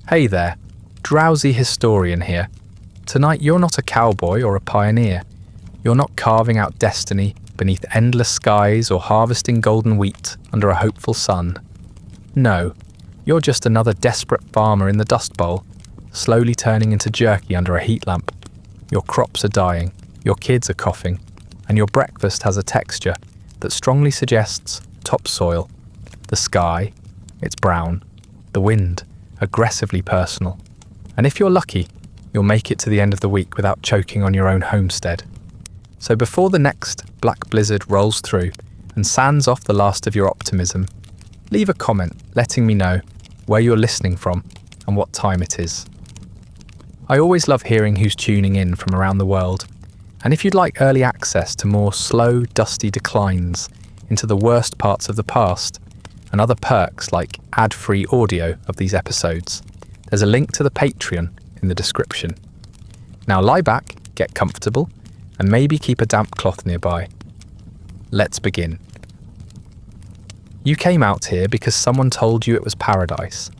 Hey there, Drowsy Historian here. Tonight you're not a cowboy or a pioneer. You're not carving out destiny beneath endless skies or harvesting golden wheat under a hopeful sun. No, you're just another desperate farmer in the Dust Bowl, slowly turning into jerky under a heat lamp. Your crops are dying, your kids are coughing, and your breakfast has a texture that strongly suggests topsoil. The sky, it's brown. The wind, aggressively personal. And if you're lucky, you'll make it to the end of the week without choking on your own homestead. So before the next black blizzard rolls through and sands off the last of your optimism, leave a comment letting me know where you're listening from and what time it is. I always love hearing who's tuning in from around the world, and if you'd like early access to more slow, dusty declines into the worst parts of the past, and other perks like ad-free audio of these episodes, there's a link to the Patreon in the description. Now lie back, get comfortable, and maybe keep a damp cloth nearby. Let's begin. You came out here because someone told you it was paradise.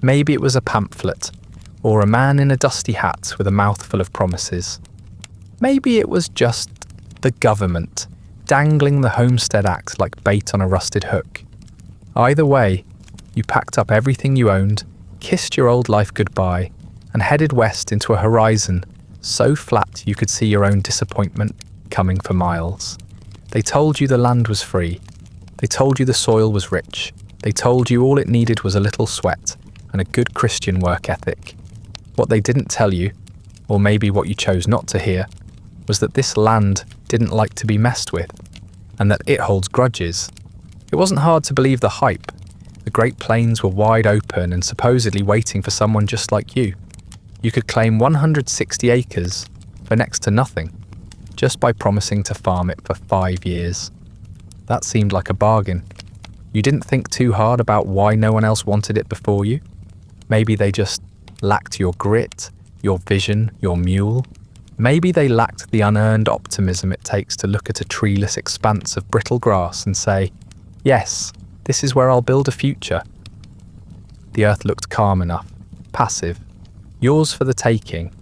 Maybe it was a pamphlet, or a man in a dusty hat with a mouthful of promises. Maybe it was just the government dangling the Homestead Act like bait on a rusted hook. Either way, you packed up everything you owned, kissed your old life goodbye, and headed west into a horizon so flat you could see your own disappointment coming for miles. They told you the land was free. They told you the soil was rich. They told you all it needed was a little sweat and a good Christian work ethic. What they didn't tell you, or maybe what you chose not to hear, was that this land didn't like to be messed with, and that it holds grudges. It wasn't hard to believe the hype. The Great Plains were wide open and supposedly waiting for someone just like you. You could claim 160 acres for next to nothing, just by promising to farm it for 5 years. That seemed like a bargain. You didn't think too hard about why no one else wanted it before you. Maybe they just lacked your grit, your vision, your mule. Maybe they lacked the unearned optimism it takes to look at a treeless expanse of brittle grass and say, yes, this is where I'll build a future. The earth looked calm enough, passive, yours for the taking,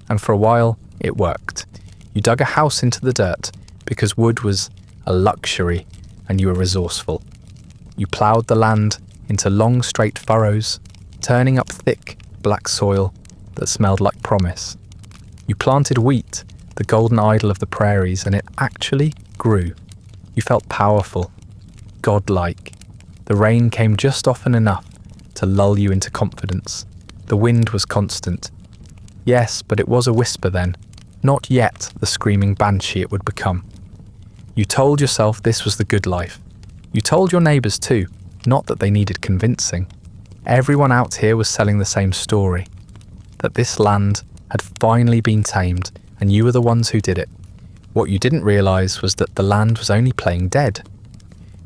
and for a while it worked. You dug a house into the dirt because wood was a luxury and you were resourceful. You ploughed the land into long straight furrows, turning up thick black soil that smelled like promise. You planted wheat, the golden idol of the prairies, and it actually grew. You felt powerful, godlike. The rain came just often enough to lull you into confidence. The wind was constant. Yes, but it was a whisper then, not yet the screaming banshee it would become. You told yourself this was the good life. You told your neighbours too, not that they needed convincing. Everyone out here was selling the same story, that this land had finally been tamed and you were the ones who did it. What you didn't realise was that the land was only playing dead.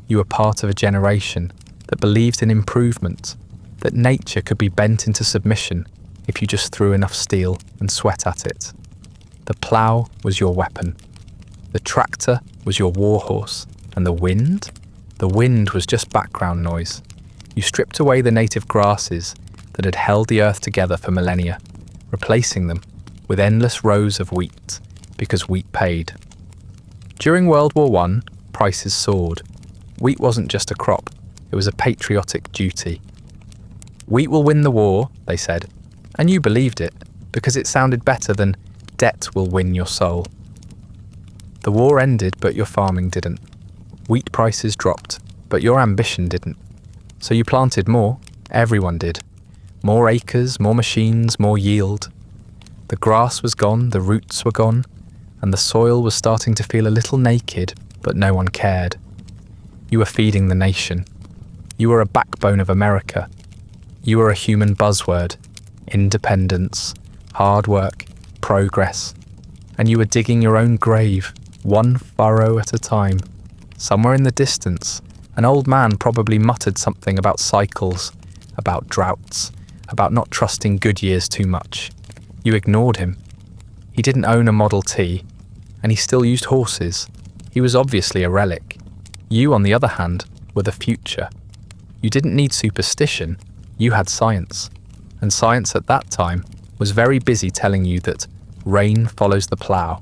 You were part of a generation that believed in improvement, that nature could be bent into submission if you just threw enough steel and sweat at it. The plough was your weapon. The tractor was your warhorse. And the wind? The wind was just background noise. You stripped away the native grasses that had held the earth together for millennia, replacing them with endless rows of wheat, because wheat paid. During World War I, prices soared. Wheat wasn't just a crop, it was a patriotic duty. Wheat will win the war, they said, and you believed it, because it sounded better than debt will win your soul. The war ended, but your farming didn't. Wheat prices dropped, but your ambition didn't. So you planted more, everyone did. More acres, more machines, more yield. The grass was gone, the roots were gone, and the soil was starting to feel a little naked, but no one cared. You were feeding the nation. You were a backbone of America. You were a human buzzword. Independence, hard work, progress. And you were digging your own grave, one furrow at a time. Somewhere in the distance, an old man probably muttered something about cycles, about droughts, about not trusting good years too much. You ignored him. He didn't own a Model T, and he still used horses. He was obviously a relic. You, on the other hand, were the future. You didn't need superstition, you had science. And science at that time was very busy telling you that rain follows the plough,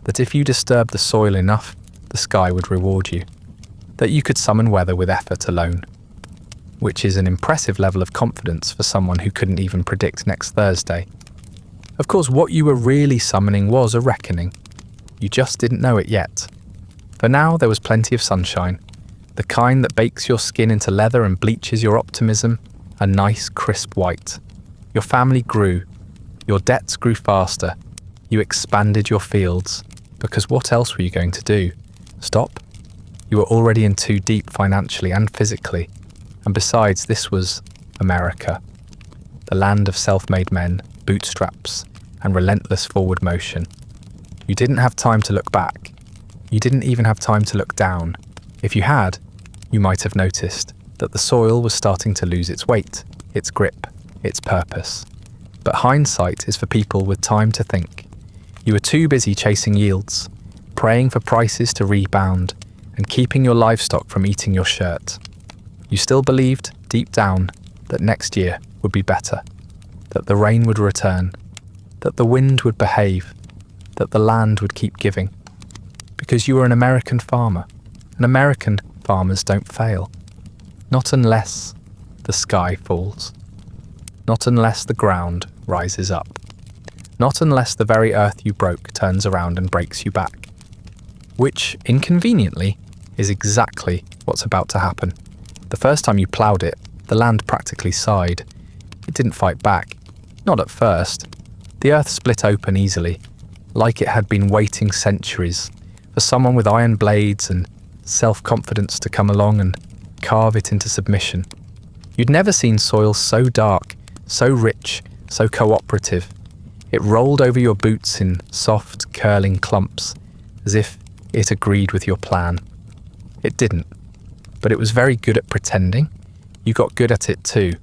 that if you disturbed the soil enough, the sky would reward you, that you could summon weather with effort alone, which is an impressive level of confidence for someone who couldn't even predict next Thursday. Of course, what you were really summoning was a reckoning. You just didn't know it yet. For now, there was plenty of sunshine, the kind that bakes your skin into leather and bleaches your optimism a nice crisp white. Your family grew. Your debts grew faster. You expanded your fields. Because what else were you going to do? Stop? You were already in too deep financially and physically. And besides, this was America. The land of self-made men, bootstraps, and relentless forward motion. You didn't have time to look back. You didn't even have time to look down. If you had, you might have noticed that the soil was starting to lose its weight, its grip, its purpose. But hindsight is for people with time to think. You were too busy chasing yields, praying for prices to rebound, and keeping your livestock from eating your shirt. You still believed, deep down, that next year would be better, that the rain would return, that the wind would behave, that the land would keep giving. Because you were an American farmer, and American farmers don't fail. Not unless the sky falls. Not unless the ground rises up. Not unless the very earth you broke turns around and breaks you back. Which, inconveniently, is exactly what's about to happen. The first time you ploughed it, the land practically sighed. It didn't fight back. Not at first. The earth split open easily, like it had been waiting centuries for someone with iron blades and self-confidence to come along and carve it into submission. You'd never seen soil so dark, so rich, so cooperative. It rolled over your boots in soft, curling clumps, as if it agreed with your plan. It didn't, but it was very good at pretending. You got good at it too,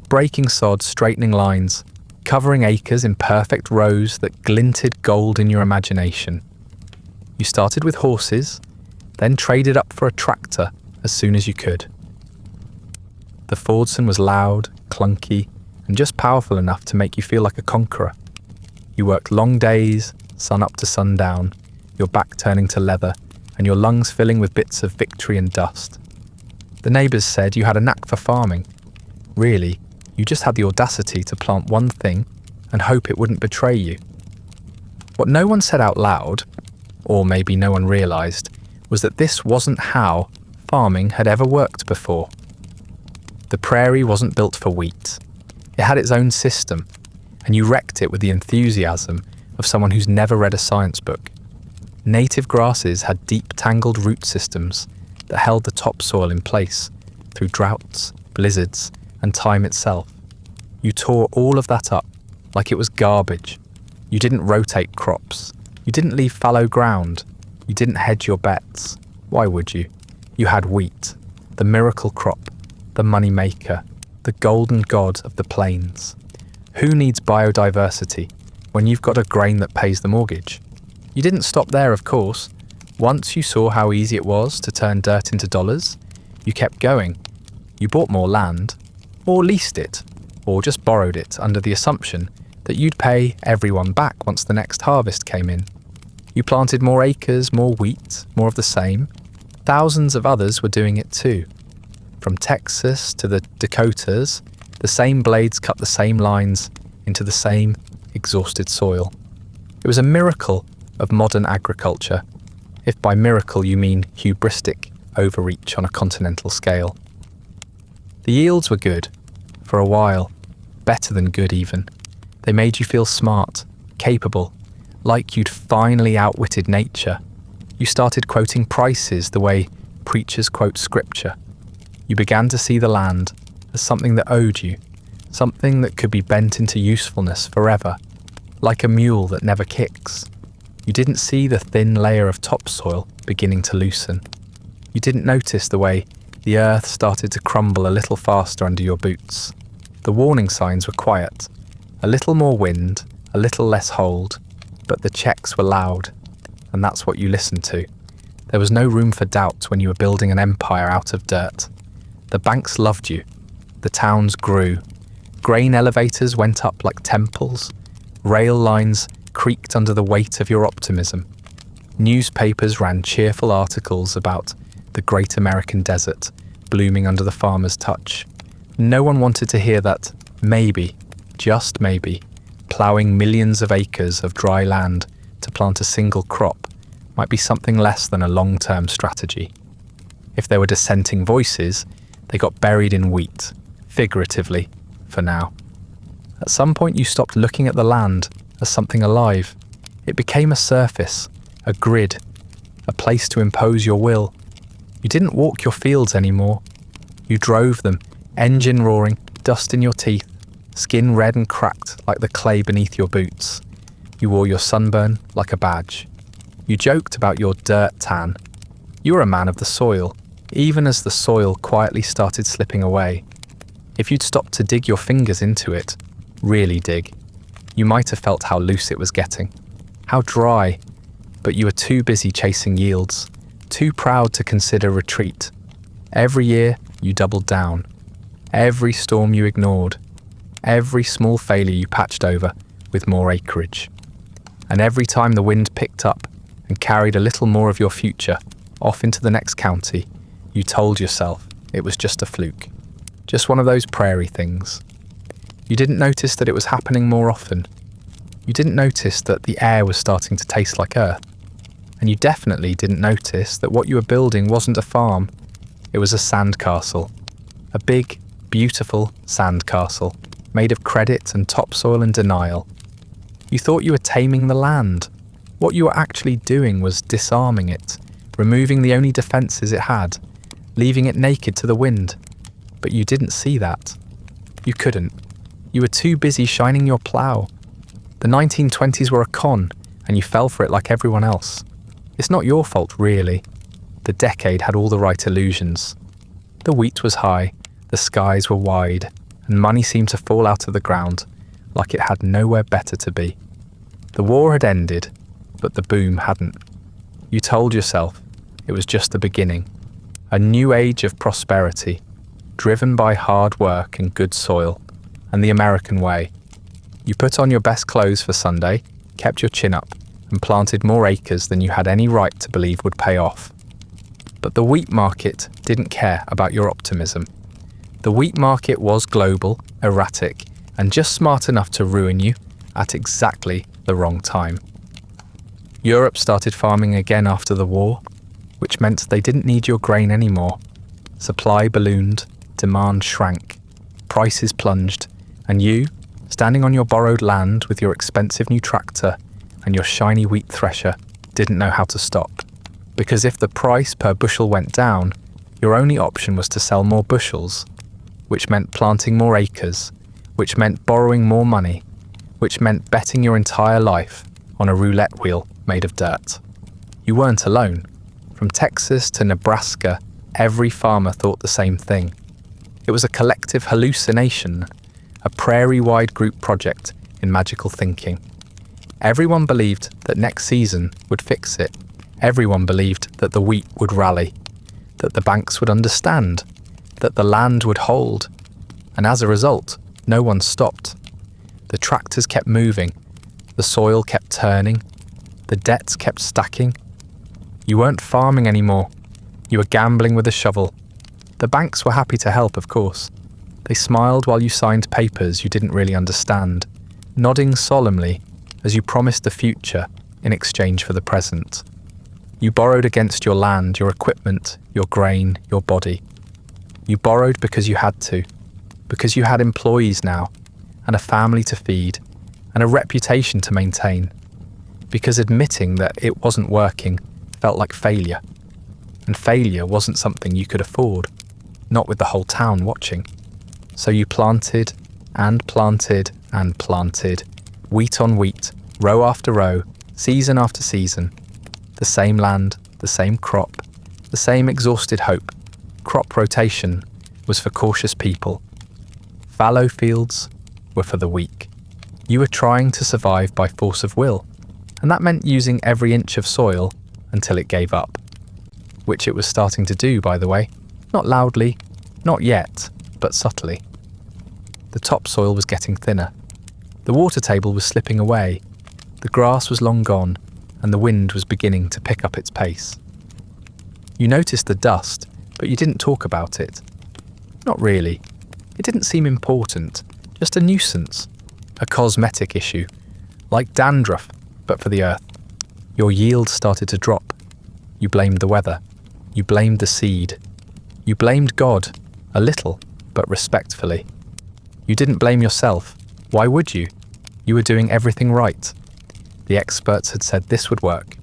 breaking sod, straightening lines, covering acres in perfect rows that glinted gold in your imagination. You started with horses, then traded up for a tractor as soon as you could. The Fordson was loud, clunky, and just powerful enough to make you feel like a conqueror. You worked long days, sun up to sundown, your back turning to leather, and your lungs filling with bits of victory and dust. The neighbours said you had a knack for farming. Really, you just had the audacity to plant one thing and hope it wouldn't betray you. What no one said out loud, or maybe no one realised, was that this wasn't how farming had ever worked before. The prairie wasn't built for wheat. It had its own system, and you wrecked it with the enthusiasm of someone who's never read a science book. Native grasses had deep, tangled root systems that held the topsoil in place through droughts, blizzards, and time itself. You tore all of that up like it was garbage. You didn't rotate crops. You didn't leave fallow ground. You didn't hedge your bets. Why would you? You had wheat, the miracle crop, the money maker, the golden god of the plains. Who needs biodiversity when you've got a grain that pays the mortgage? You didn't stop there, of course. Once you saw how easy it was to turn dirt into dollars, you kept going. You bought more land, or leased it, or just borrowed it under the assumption that you'd pay everyone back once the next harvest came in. You planted more acres, more wheat, more of the same. Thousands of others were doing it too. From Texas to the Dakotas, the same blades cut the same lines into the same exhausted soil. It was a miracle of modern agriculture, if by miracle you mean hubristic overreach on a continental scale. The yields were good, for a while, better than good even. They made you feel smart, capable, like you'd finally outwitted nature. You started quoting prices the way preachers quote scripture. You began to see the land as something that owed you, something that could be bent into usefulness forever, like a mule that never kicks. You didn't see the thin layer of topsoil beginning to loosen. You didn't notice the way the earth started to crumble a little faster under your boots. The warning signs were quiet. A little more wind, a little less hold, but the checks were loud, and that's what you listened to. There was no room for doubt when you were building an empire out of dirt. The banks loved you. The towns grew. Grain elevators went up like temples. Rail lines creaked under the weight of your optimism. Newspapers ran cheerful articles about the great American desert blooming under the farmer's touch. No one wanted to hear that maybe, just maybe, ploughing millions of acres of dry land to plant a single crop might be something less than a long-term strategy. If there were dissenting voices, they got buried in wheat, figuratively, for now. At some point you stopped looking at the land as something alive. It became a surface, a grid, a place to impose your will. You didn't walk your fields anymore. You drove them, engine roaring, dust in your teeth, skin red and cracked like the clay beneath your boots. You wore your sunburn like a badge. You joked about your dirt tan. You were a man of the soil, even as the soil quietly started slipping away. If you'd stopped to dig your fingers into it, really dig, you might have felt how loose it was getting, how dry, but you were too busy chasing yields, too proud to consider retreat. Every year, you doubled down. Every storm you ignored. Every small failure you patched over with more acreage. And every time the wind picked up and carried a little more of your future off into the next county, you told yourself it was just a fluke. Just one of those prairie things. You didn't notice that it was happening more often. You didn't notice that the air was starting to taste like earth. And you definitely didn't notice that what you were building wasn't a farm. It was a sandcastle. A big, beautiful sandcastle, made of credit and topsoil and denial. You thought you were taming the land. What you were actually doing was disarming it, removing the only defences it had, leaving it naked to the wind. But you didn't see that. You couldn't. You were too busy shining your plough. The 1920s were a con, and you fell for it like everyone else. It's not your fault, really. The decade had all the right illusions. The wheat was high, the skies were wide, and money seemed to fall out of the ground like it had nowhere better to be. The war had ended, but the boom hadn't. You told yourself it was just the beginning. A new age of prosperity, driven by hard work and good soil, and the American way. You put on your best clothes for Sunday, kept your chin up, and planted more acres than you had any right to believe would pay off. But the wheat market didn't care about your optimism. The wheat market was global, erratic, and just smart enough to ruin you at exactly the wrong time. Europe started farming again after the war, which meant they didn't need your grain anymore. Supply ballooned, demand shrank, prices plunged, and you, standing on your borrowed land with your expensive new tractor and your shiny wheat thresher, didn't know how to stop. Because if the price per bushel went down, your only option was to sell more bushels, which meant planting more acres, which meant borrowing more money, which meant betting your entire life on a roulette wheel made of dirt. You weren't alone. From Texas to Nebraska, every farmer thought the same thing. It was a collective hallucination, a prairie-wide group project in magical thinking. Everyone believed that next season would fix it. Everyone believed that the wheat would rally, that the banks would understand, that the land would hold. And as a result, no one stopped. The tractors kept moving, the soil kept turning, the debts kept stacking. You weren't farming anymore. You were gambling with a shovel. The banks were happy to help, of course. They smiled while you signed papers you didn't really understand, nodding solemnly as you promised the future in exchange for the present. You borrowed against your land, your equipment, your grain, your body. You borrowed because you had to, because you had employees now, and a family to feed, and a reputation to maintain, because admitting that it wasn't working felt like failure, and failure wasn't something you could afford, not with the whole town watching. So you planted and planted and planted, wheat on wheat, row after row, season after season. The same land, the same crop, the same exhausted hope. Crop rotation was for cautious people. Fallow fields were for the weak. You were trying to survive by force of will, and that meant using every inch of soil until it gave up. Which it was starting to do, by the way. Not loudly, not yet, but subtly. The topsoil was getting thinner. The water table was slipping away. The grass was long gone, and the wind was beginning to pick up its pace. You noticed the dust, but you didn't talk about it. Not really. It didn't seem important, just a nuisance, a cosmetic issue, like dandruff, but for the earth. Your yield started to drop. You blamed the weather. You blamed the seed. You blamed God, a little, but respectfully. You didn't blame yourself. Why would you? You were doing everything right. The experts had said this would work.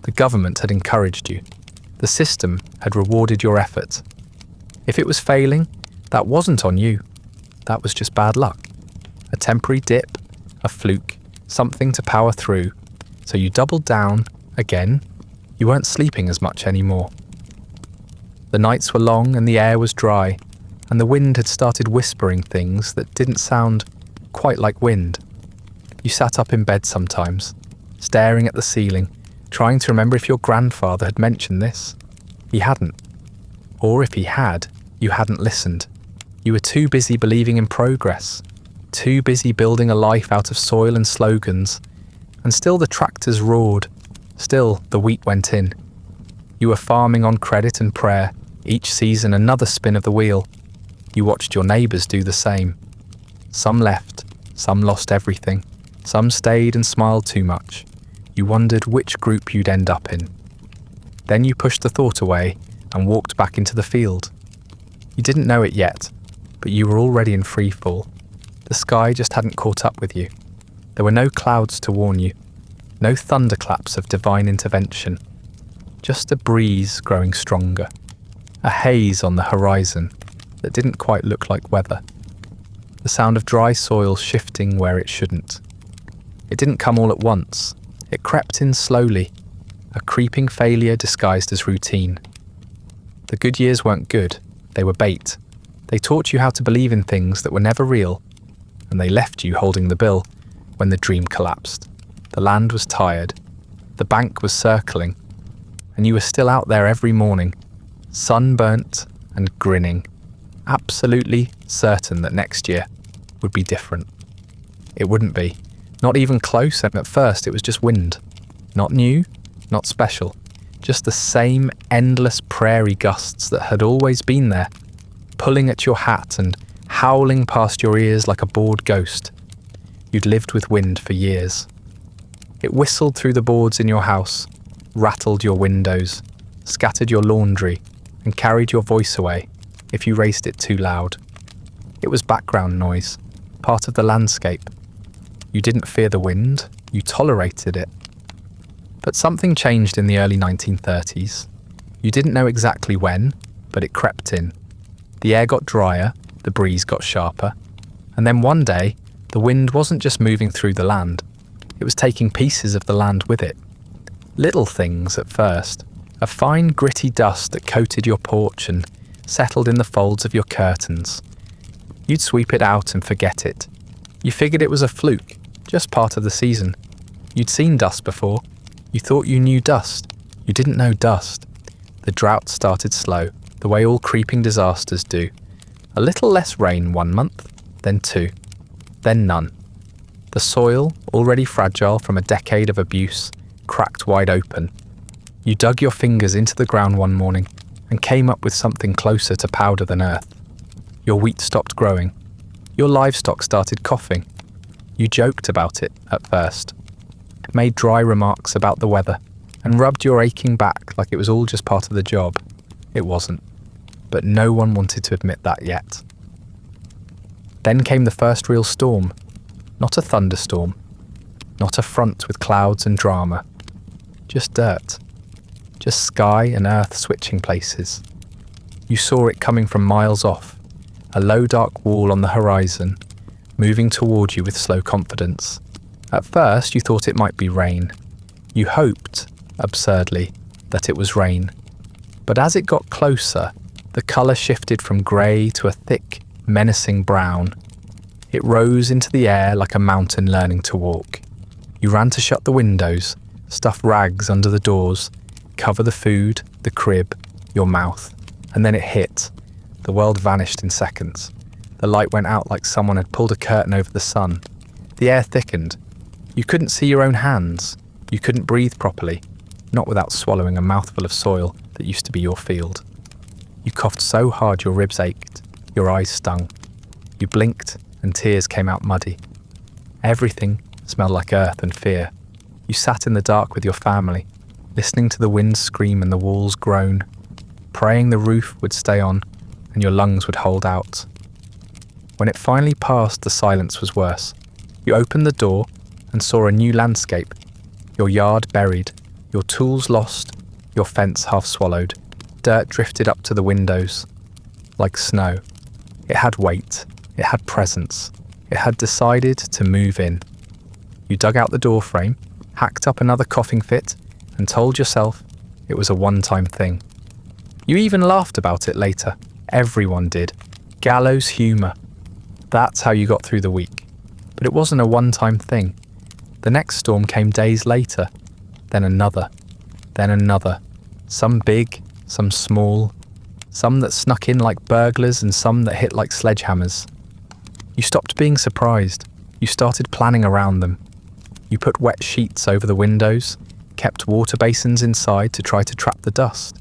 The government had encouraged you. The system had rewarded your effort. If it was failing, that wasn't on you. That was just bad luck. A temporary dip, a fluke, something to power through. So you doubled down, again. You weren't sleeping as much anymore. The nights were long and the air was dry, and the wind had started whispering things that didn't sound quite like wind. You sat up in bed sometimes, staring at the ceiling, trying to remember if your grandfather had mentioned this. He hadn't. Or if he had, you hadn't listened. You were too busy believing in progress, too busy building a life out of soil and slogans, and still the tractors roared, still the wheat went in. You were farming on credit and prayer, each season another spin of the wheel. You watched your neighbours do the same. Some left, some lost everything, some stayed and smiled too much. You wondered which group you'd end up in. Then you pushed the thought away and walked back into the field. You didn't know it yet, but you were already in free fall. The sky just hadn't caught up with you. There were no clouds to warn you, no thunderclaps of divine intervention, just a breeze growing stronger, a haze on the horizon that didn't quite look like weather, the sound of dry soil shifting where it shouldn't. It didn't come all at once. It crept in slowly, a creeping failure disguised as routine. The good years weren't good, they were bait. They taught you how to believe in things that were never real, and they left you holding the bill when the dream collapsed. The land was tired, the bank was circling, and you were still out there every morning, sunburnt and grinning, absolutely certain that next year would be different. It wouldn't be, not even close, and at first it was just wind. Not new, not special, just the same endless prairie gusts that had always been there, pulling at your hat and howling past your ears like a bored ghost. You'd lived with wind for years. It whistled through the boards in your house, rattled your windows, scattered your laundry, and carried your voice away if you raised it too loud. It was background noise, part of the landscape. You didn't fear the wind, you tolerated it. But something changed in the early 1930s. You didn't know exactly when, but it crept in. The air got drier, the breeze got sharper, and then one day, the wind wasn't just moving through the land, it was taking pieces of the land with it. Little things at first, a fine gritty dust that coated your porch and settled in the folds of your curtains. You'd sweep it out and forget it. You figured it was a fluke, just part of the season. You'd seen dust before. You thought you knew dust. You didn't know dust. The drought started slow, the way all creeping disasters do. A little less rain one month, then two, then none. The soil, already fragile from a decade of abuse, cracked wide open. You dug your fingers into the ground one morning and came up with something closer to powder than earth. Your wheat stopped growing. Your livestock started coughing. You joked about it at first, made dry remarks about the weather, and rubbed your aching back like it was all just part of the job. It wasn't, but no one wanted to admit that yet. Then came the first real storm. Not a thunderstorm, not a front with clouds and drama, just dirt, just sky and earth switching places. You saw it coming from miles off, a low dark wall on the horizon, moving toward you with slow confidence. At first you thought it might be rain. You hoped, absurdly, that it was rain. But as it got closer, the colour shifted from grey to a thick, menacing brown. It rose into the air like a mountain learning to walk. You ran to shut the windows, stuff rags under the doors, cover the food, the crib, your mouth, and then it hit. The world vanished in seconds. The light went out like someone had pulled a curtain over the sun. The air thickened. You couldn't see your own hands. You couldn't breathe properly, not without swallowing a mouthful of soil that used to be your field. You coughed so hard your ribs ached, your eyes stung. You blinked and tears came out muddy. Everything smelled like earth and fear. You sat in the dark with your family, listening to the wind scream and the walls groan, praying the roof would stay on and your lungs would hold out. When it finally passed, the silence was worse. You opened the door and saw a new landscape, your yard buried, your tools lost, your fence half swallowed. Dirt drifted up to the windows, like snow. It had weight, it had presence, it had decided to move in. You dug out the door frame, hacked up another coughing fit, and told yourself it was a one-time thing. You even laughed about it later. Everyone did. Gallows humour. That's how you got through the week. But it wasn't a one-time thing. The next storm came days later, then another, then another. Some big, some small, some that snuck in like burglars and some that hit like sledgehammers. You stopped being surprised. You started planning around them. You put wet sheets over the windows, kept water basins inside to try to trap the dust.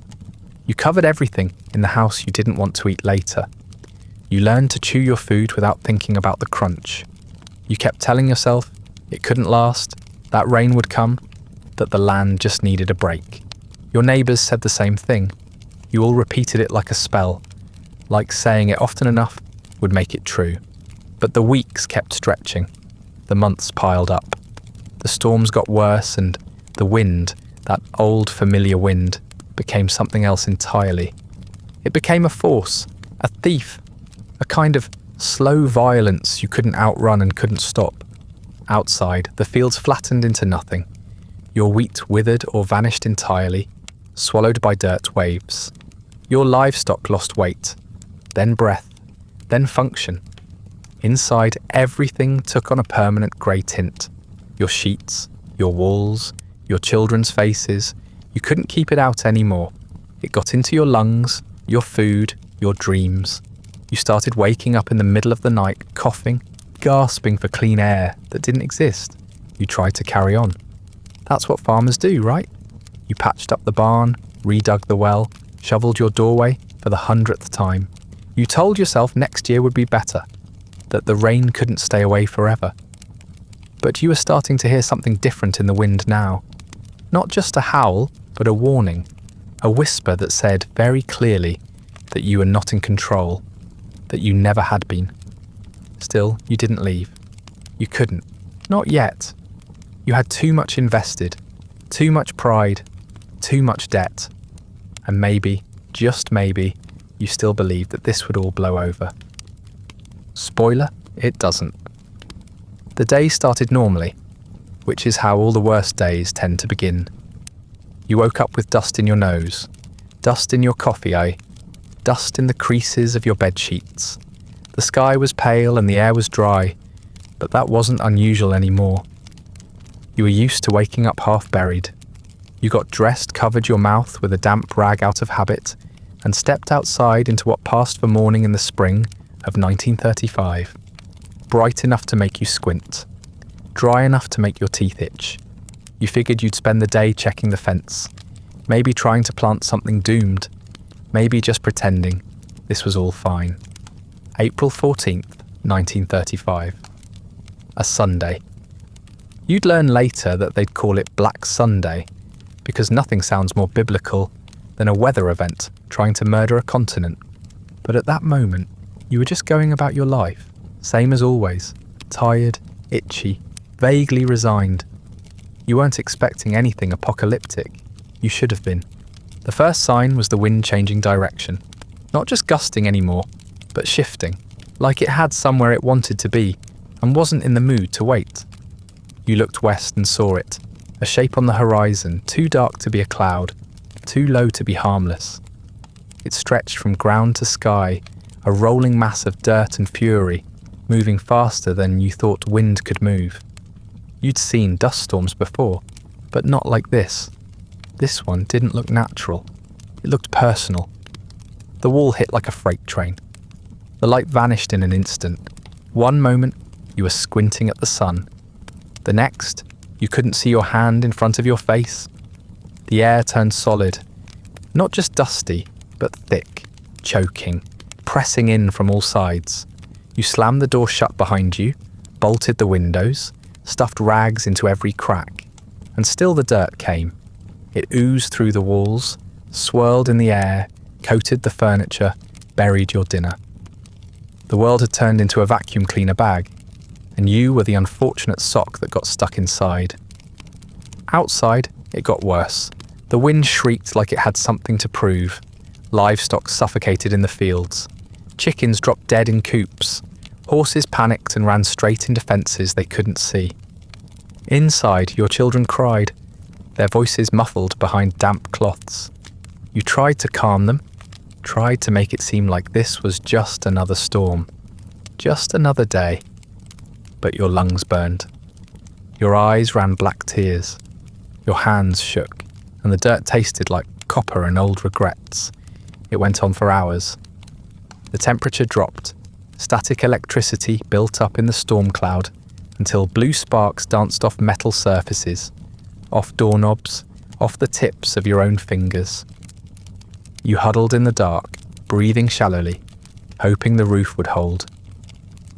You covered everything in the house you didn't want to eat later. You learned to chew your food without thinking about the crunch. You kept telling yourself it couldn't last, that rain would come, that the land just needed a break. Your neighbours said the same thing. You all repeated it like a spell, like saying it often enough would make it true. But the weeks kept stretching. The months piled up. The storms got worse and the wind, that old familiar wind, became something else entirely. It became a force, a thief, a kind of slow violence you couldn't outrun and couldn't stop. Outside, the fields flattened into nothing. Your wheat withered or vanished entirely, swallowed by dirt waves. Your livestock lost weight, then breath, then function. Inside, everything took on a permanent grey tint. Your sheets, your walls, your children's faces. You couldn't keep it out anymore. It got into your lungs, your food, your dreams. You started waking up in the middle of the night, coughing, gasping for clean air that didn't exist. You tried to carry on. That's what farmers do, right? You patched up the barn, redug the well, shoveled your doorway for the 100th time. You told yourself next year would be better, that the rain couldn't stay away forever. But you were starting to hear something different in the wind now. Not just a howl, but a warning, a whisper that said very clearly that you were not in control, that you never had been. Still, you didn't leave. You couldn't. Not yet. You had too much invested, too much pride, too much debt. And maybe, just maybe, you still believed that this would all blow over. Spoiler, it doesn't. The day started normally, which is how all the worst days tend to begin. You woke up with dust in your nose, dust in your coffee eye, dust in the creases of your bed sheets. The sky was pale and the air was dry, but that wasn't unusual anymore. You were used to waking up half buried. You got dressed, covered your mouth with a damp rag out of habit, and stepped outside into what passed for morning in the spring of 1935. Bright enough to make you squint, dry enough to make your teeth itch. You figured you'd spend the day checking the fence, maybe trying to plant something doomed, maybe just pretending this was all fine. April 14th, 1935. A Sunday. You'd learn later that they'd call it Black Sunday, because nothing sounds more biblical than a weather event trying to murder a continent. But at that moment, you were just going about your life, same as always, tired, itchy, vaguely resigned. You weren't expecting anything apocalyptic. You should have been. The first sign was the wind changing direction. Not just gusting anymore, but shifting, like it had somewhere it wanted to be and wasn't in the mood to wait. You looked west and saw it, a shape on the horizon, too dark to be a cloud, too low to be harmless. It stretched from ground to sky, a rolling mass of dirt and fury, moving faster than you thought wind could move. You'd seen dust storms before, but not like this. This one didn't look natural. It looked personal. The wall hit like a freight train. The light vanished in an instant. One moment, you were squinting at the sun. The next, you couldn't see your hand in front of your face. The air turned solid. Not just dusty, but thick, choking, pressing in from all sides. You slammed the door shut behind you, bolted the windows, stuffed rags into every crack. And still the dirt came. It oozed through the walls, swirled in the air, coated the furniture, buried your dinner. The world had turned into a vacuum cleaner bag, and you were the unfortunate sock that got stuck inside. Outside, it got worse. The wind shrieked like it had something to prove. Livestock suffocated in the fields. Chickens dropped dead in coops. Horses panicked and ran straight into fences they couldn't see. Inside, your children cried, their voices muffled behind damp cloths. You tried to calm them, tried to make it seem like this was just another storm, just another day. But your lungs burned. Your eyes ran black tears. Your hands shook, and the dirt tasted like copper and old regrets. It went on for hours. The temperature dropped. Static electricity built up in the storm cloud until blue sparks danced off metal surfaces, off doorknobs, off the tips of your own fingers. You huddled in the dark, breathing shallowly, hoping the roof would hold.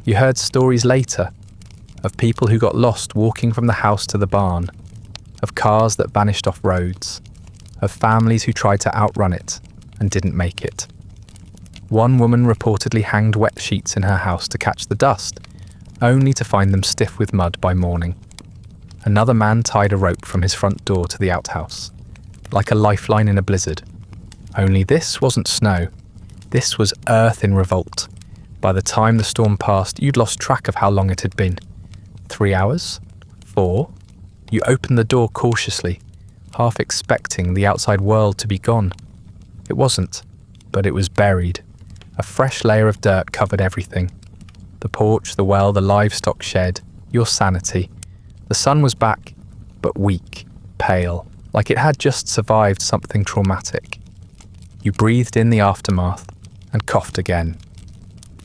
You heard stories later of people who got lost walking from the house to the barn, of cars that vanished off roads, of families who tried to outrun it and didn't make it. One woman reportedly hanged wet sheets in her house to catch the dust, only to find them stiff with mud by morning. Another man tied a rope from his front door to the outhouse, like a lifeline in a blizzard. Only this wasn't snow. This was earth in revolt. By the time the storm passed, you'd lost track of how long it had been. 3 hours? 4? You opened the door cautiously, half expecting the outside world to be gone. It wasn't, but it was buried. A fresh layer of dirt covered everything. The porch, the well, the livestock shed, your sanity. The sun was back, but weak, pale, like it had just survived something traumatic. You breathed in the aftermath and coughed again.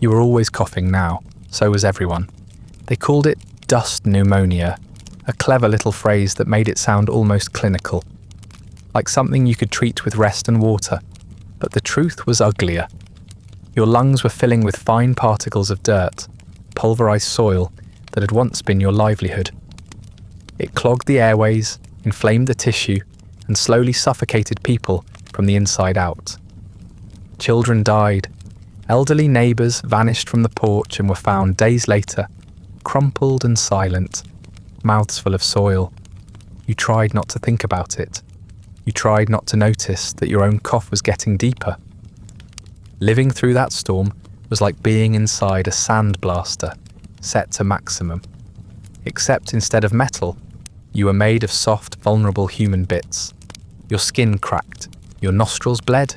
You were always coughing now, so was everyone. They called it dust pneumonia, a clever little phrase that made it sound almost clinical, like something you could treat with rest and water. But the truth was uglier. Your lungs were filling with fine particles of dirt, pulverized soil that had once been your livelihood. It clogged the airways, inflamed the tissue, and slowly suffocated people from the inside out. Children died. Elderly neighbours vanished from the porch and were found days later, crumpled and silent, mouths full of soil. You tried not to think about it. You tried not to notice that your own cough was getting deeper. Living through that storm was like being inside a sandblaster, set to maximum. Except instead of metal, you were made of soft, vulnerable human bits. Your skin cracked, your nostrils bled,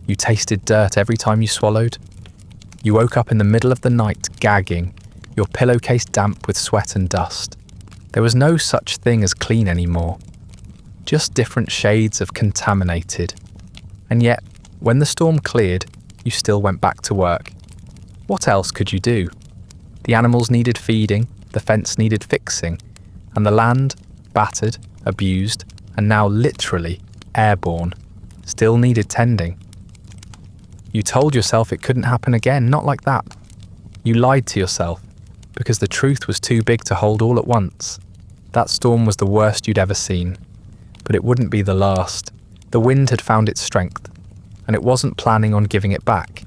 you tasted dirt every time you swallowed. You woke up in the middle of the night gagging, your pillowcase damp with sweat and dust. There was no such thing as clean anymore, just different shades of contaminated. And yet, when the storm cleared, you still went back to work. What else could you do? The animals needed feeding, the fence needed fixing, and the land, battered, abused, and now literally airborne, still needed tending. You told yourself it couldn't happen again, not like that. You lied to yourself, because the truth was too big to hold all at once. That storm was the worst you'd ever seen, but it wouldn't be the last. The wind had found its strength, and it wasn't planning on giving it back.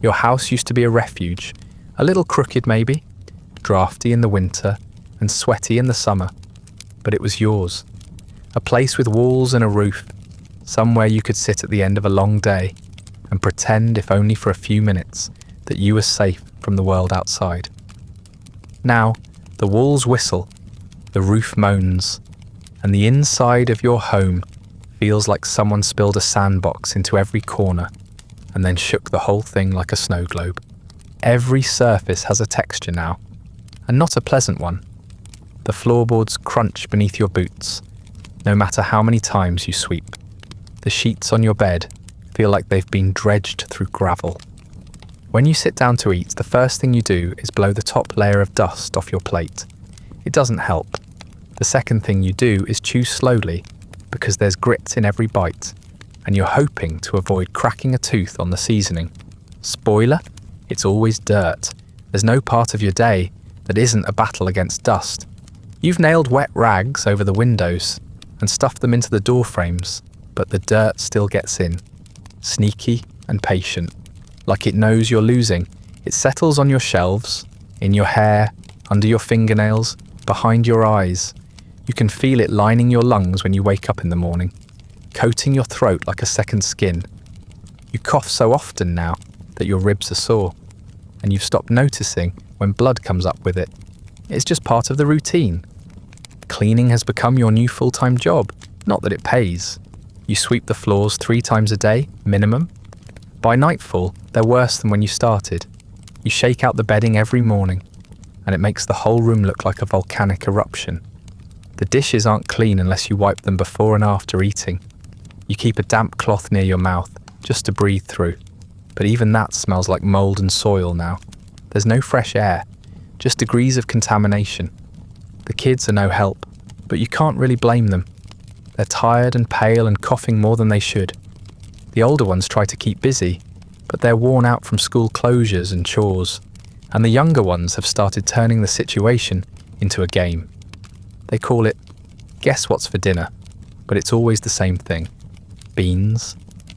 Your house used to be a refuge, a little crooked maybe, drafty in the winter and sweaty in the summer, but it was yours. A place with walls and a roof, somewhere you could sit at the end of a long day and pretend, if only for a few minutes, that you were safe from the world outside. Now, the walls whistle, the roof moans, and the inside of your home feels like someone spilled a sandbox into every corner and then shook the whole thing like a snow globe. Every surface has a texture now, and not a pleasant one. The floorboards crunch beneath your boots, no matter how many times you sweep. The sheets on your bed feel like they've been dredged through gravel. When you sit down to eat, the first thing you do is blow the top layer of dust off your plate. It doesn't help. The second thing you do is chew slowly, because there's grit in every bite, and you're hoping to avoid cracking a tooth on the seasoning. Spoiler, it's always dirt. There's no part of your day that isn't a battle against dust. You've nailed wet rags over the windows and stuffed them into the door frames, but the dirt still gets in. Sneaky and patient. Like it knows you're losing, it settles on your shelves, in your hair, under your fingernails, behind your eyes. You can feel it lining your lungs when you wake up in the morning, coating your throat like a second skin. You cough so often now that your ribs are sore, and you've stopped noticing when blood comes up with it. It's just part of the routine. Cleaning has become your new full-time job, not that it pays. You sweep the floors 3 times a day, minimum. By nightfall, they're worse than when you started. You shake out the bedding every morning, and it makes the whole room look like a volcanic eruption. The dishes aren't clean unless you wipe them before and after eating. You keep a damp cloth near your mouth, just to breathe through. But even that smells like mold and soil now. There's no fresh air, just degrees of contamination. The kids are no help, but you can't really blame them. They're tired and pale and coughing more than they should. The older ones try to keep busy, but they're worn out from school closures and chores, and the younger ones have started turning the situation into a game. They call it, guess what's for dinner, but it's always the same thing. Beans.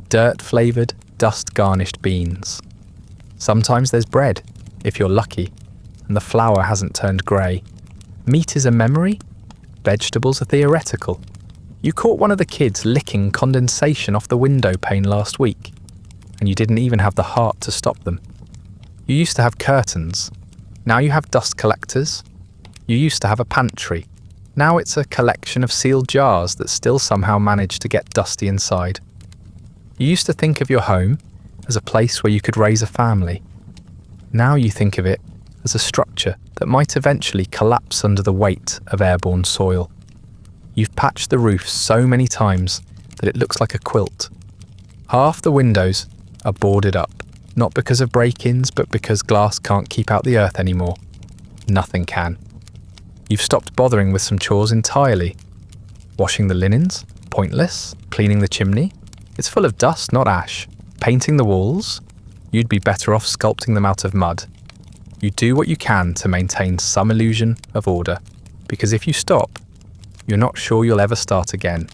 Dirt-flavoured, dust-garnished beans. Sometimes there's bread, if you're lucky, and the flour hasn't turned grey. Meat is a memory. Vegetables are theoretical. You caught one of the kids licking condensation off the window pane last week, and you didn't even have the heart to stop them. You used to have curtains. Now you have dust collectors. You used to have a pantry. Now it's a collection of sealed jars that still somehow manage to get dusty inside. You used to think of your home as a place where you could raise a family. Now you think of it as a structure that might eventually collapse under the weight of airborne soil. You've patched the roof so many times that it looks like a quilt. Half the windows are boarded up, not because of break-ins, but because glass can't keep out the earth anymore. Nothing can. You've stopped bothering with some chores entirely. Washing the linens? Pointless. Cleaning the chimney? It's full of dust, not ash. Painting the walls? You'd be better off sculpting them out of mud. You do what you can to maintain some illusion of order, because if you stop, you're not sure you'll ever start again.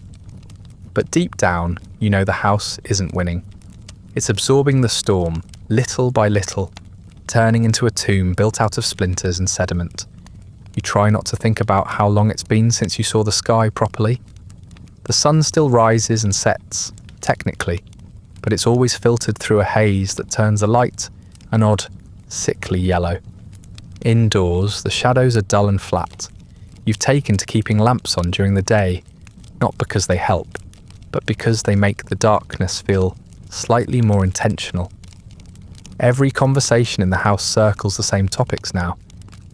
But deep down, you know the house isn't winning. It's absorbing the storm, little by little, turning into a tomb built out of splinters and sediment. You try not to think about how long it's been since you saw the sky properly. The sun still rises and sets, technically, but it's always filtered through a haze that turns the light an odd, sickly yellow. Indoors, the shadows are dull and flat. You've taken to keeping lamps on during the day, not because they help, but because they make the darkness feel slightly more intentional. Every conversation in the house circles the same topics now.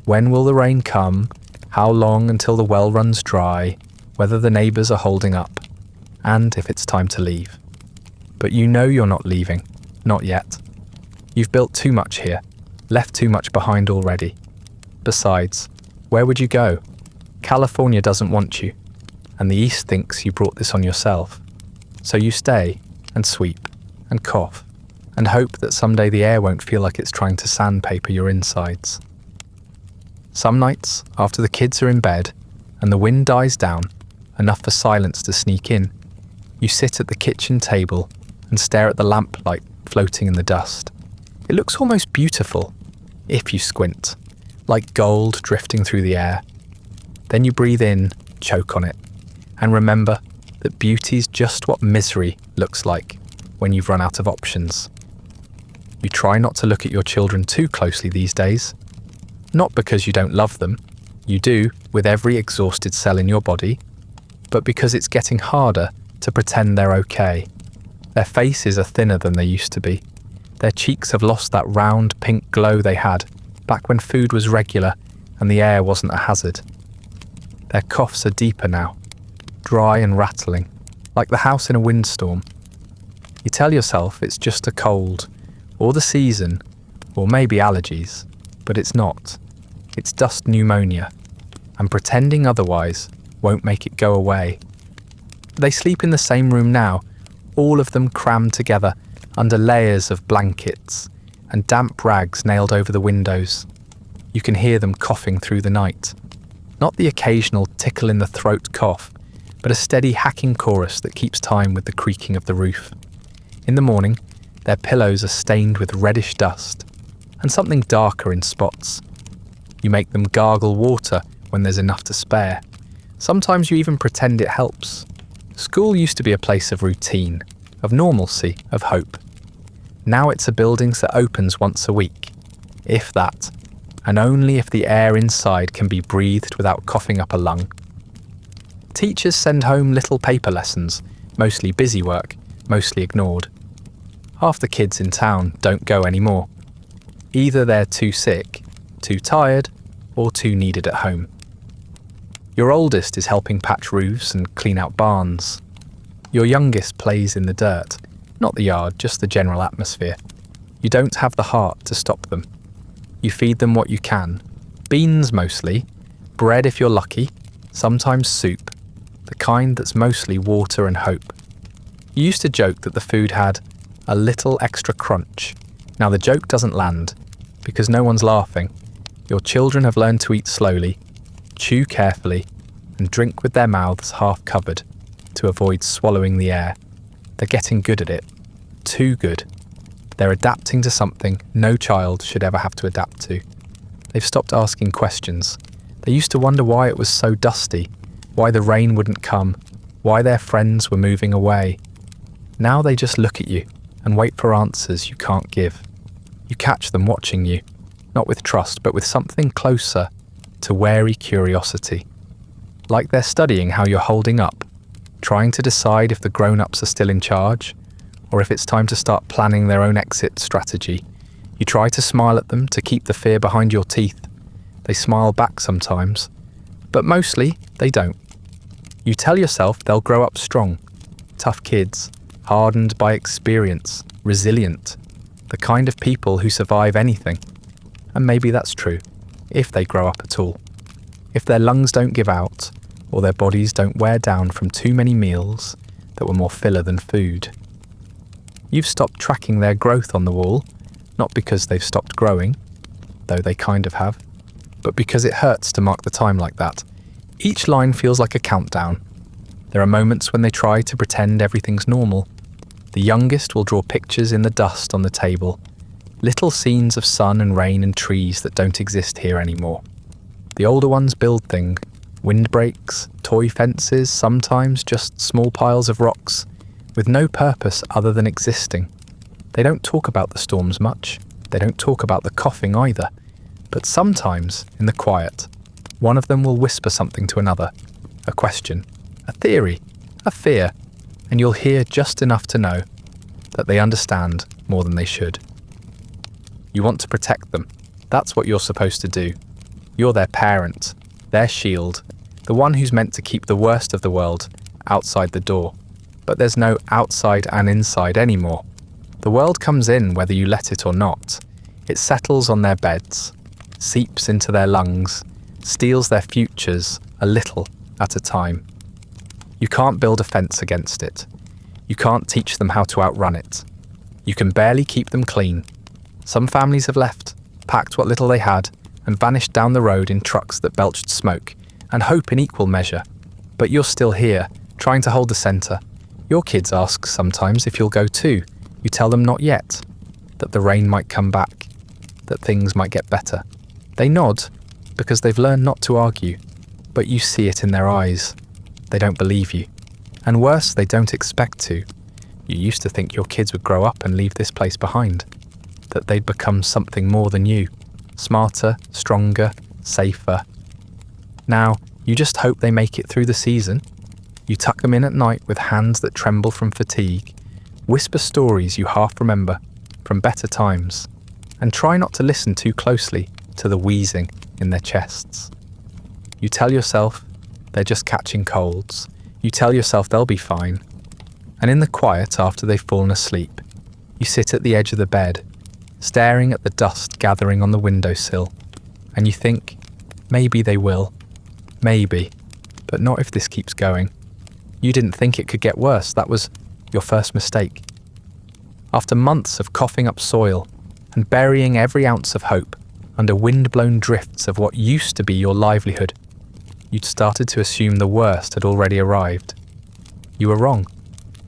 When will the rain come? How long until the well runs dry? Whether the neighbours are holding up? And if it's time to leave. But you know you're not leaving. Not yet. You've built too much here. Left too much behind already. Besides, where would you go? California doesn't want you, and the East thinks you brought this on yourself. So you stay, and sweep, and cough, and hope that someday the air won't feel like it's trying to sandpaper your insides. Some nights, after the kids are in bed, and the wind dies down, enough for silence to sneak in, you sit at the kitchen table and stare at the lamplight floating in the dust. It looks almost beautiful, if you squint, like gold drifting through the air. Then you breathe in, choke on it, and remember that beauty's just what misery looks like when you've run out of options. You try not to look at your children too closely these days. Not because you don't love them, you do with every exhausted cell in your body, but because it's getting harder to pretend they're okay. Their faces are thinner than they used to be. Their cheeks have lost that round pink glow they had back when food was regular and the air wasn't a hazard. Their coughs are deeper now, dry and rattling, like the house in a windstorm. You tell yourself it's just a cold, or the season, Or maybe allergies, but it's not. It's dust pneumonia, and pretending otherwise won't make it go away. They sleep in the same room now, all of them crammed together under layers of blankets and damp rags nailed over the windows. You can hear them coughing through the night. Not the occasional tickle in the throat cough, but a steady hacking chorus that keeps time with the creaking of the roof. In the morning, their pillows are stained with reddish dust, and something darker in spots. You make them gargle water when there's enough to spare. Sometimes you even pretend it helps. School used to be a place of routine, of normalcy, of hope. Now it's a building that opens once a week, if that, and only if the air inside can be breathed without coughing up a lung. Teachers send home little paper lessons, mostly busy work, mostly ignored. Half the kids in town don't go anymore. Either they're too sick, too tired, or too needed at home. Your oldest is helping patch roofs and clean out barns. Your youngest plays in the dirt, not the yard, just the general atmosphere. You don't have the heart to stop them. You feed them what you can. Beans mostly, bread if you're lucky, sometimes soup, the kind that's mostly water and hope. You used to joke that the food had a little extra crunch. Now the joke doesn't land, because no one's laughing. Your children have learned to eat slowly, chew carefully, and drink with their mouths half covered to avoid swallowing the air. They're getting good at it. Too good. They're adapting to something no child should ever have to adapt to. They've stopped asking questions. They used to wonder why it was so dusty, why the rain wouldn't come, why their friends were moving away. Now they just look at you and wait for answers you can't give. You catch them watching you, not with trust, but with something closer to wary curiosity. Like they're studying how you're holding up, trying to decide if the grown-ups are still in charge, or if it's time to start planning their own exit strategy. You try to smile at them to keep the fear behind your teeth. They smile back sometimes, but mostly they don't. You tell yourself they'll grow up strong, tough kids, hardened by experience, resilient, the kind of people who survive anything. And maybe that's true, if they grow up at all. If their lungs don't give out, or their bodies don't wear down from too many meals that were more filler than food. You've stopped tracking their growth on the wall, not because they've stopped growing, though they kind of have, but because it hurts to mark the time like that. Each line feels like a countdown. There are moments when they try to pretend everything's normal. The youngest will draw pictures in the dust on the table, little scenes of sun and rain and trees that don't exist here anymore. The older ones build things, windbreaks, toy fences, sometimes just small piles of rocks, with no purpose other than existing. They don't talk about the storms much. They don't talk about the coughing either. But sometimes, in the quiet, one of them will whisper something to another, a question, a theory, a fear, and you'll hear just enough to know that they understand more than they should. You want to protect them. That's what you're supposed to do. You're their parent, their shield, the one who's meant to keep the worst of the world outside the door. But there's no outside and inside anymore. The world comes in whether you let it or not. It settles on their beds, seeps into their lungs, steals their futures a little at a time. You can't build a fence against it. You can't teach them how to outrun it. You can barely keep them clean. Some families have left, packed what little they had, and vanished down the road in trucks that belched smoke, and hope in equal measure. But you're still here, trying to hold the centre. Your kids ask sometimes if you'll go too. You tell them not yet, that the rain might come back, that things might get better. They nod, because they've learned not to argue, but you see it in their eyes. They don't believe you. And worse, they don't expect to. You used to think your kids would grow up and leave this place behind, that they'd become something more than you, smarter, stronger, safer. Now, you just hope they make it through the season. You tuck them in at night with hands that tremble from fatigue, whisper stories you half remember from better times, and try not to listen too closely to the wheezing in their chests. You tell yourself they're just catching colds. You tell yourself they'll be fine. And in the quiet after they've fallen asleep, you sit at the edge of the bed, staring at the dust gathering on the windowsill, and you think, maybe they will. Maybe. But not if this keeps going. You didn't think it could get worse. That was your first mistake. After months of coughing up soil and burying every ounce of hope under wind-blown drifts of what used to be your livelihood, you'd started to assume the worst had already arrived. You were wrong,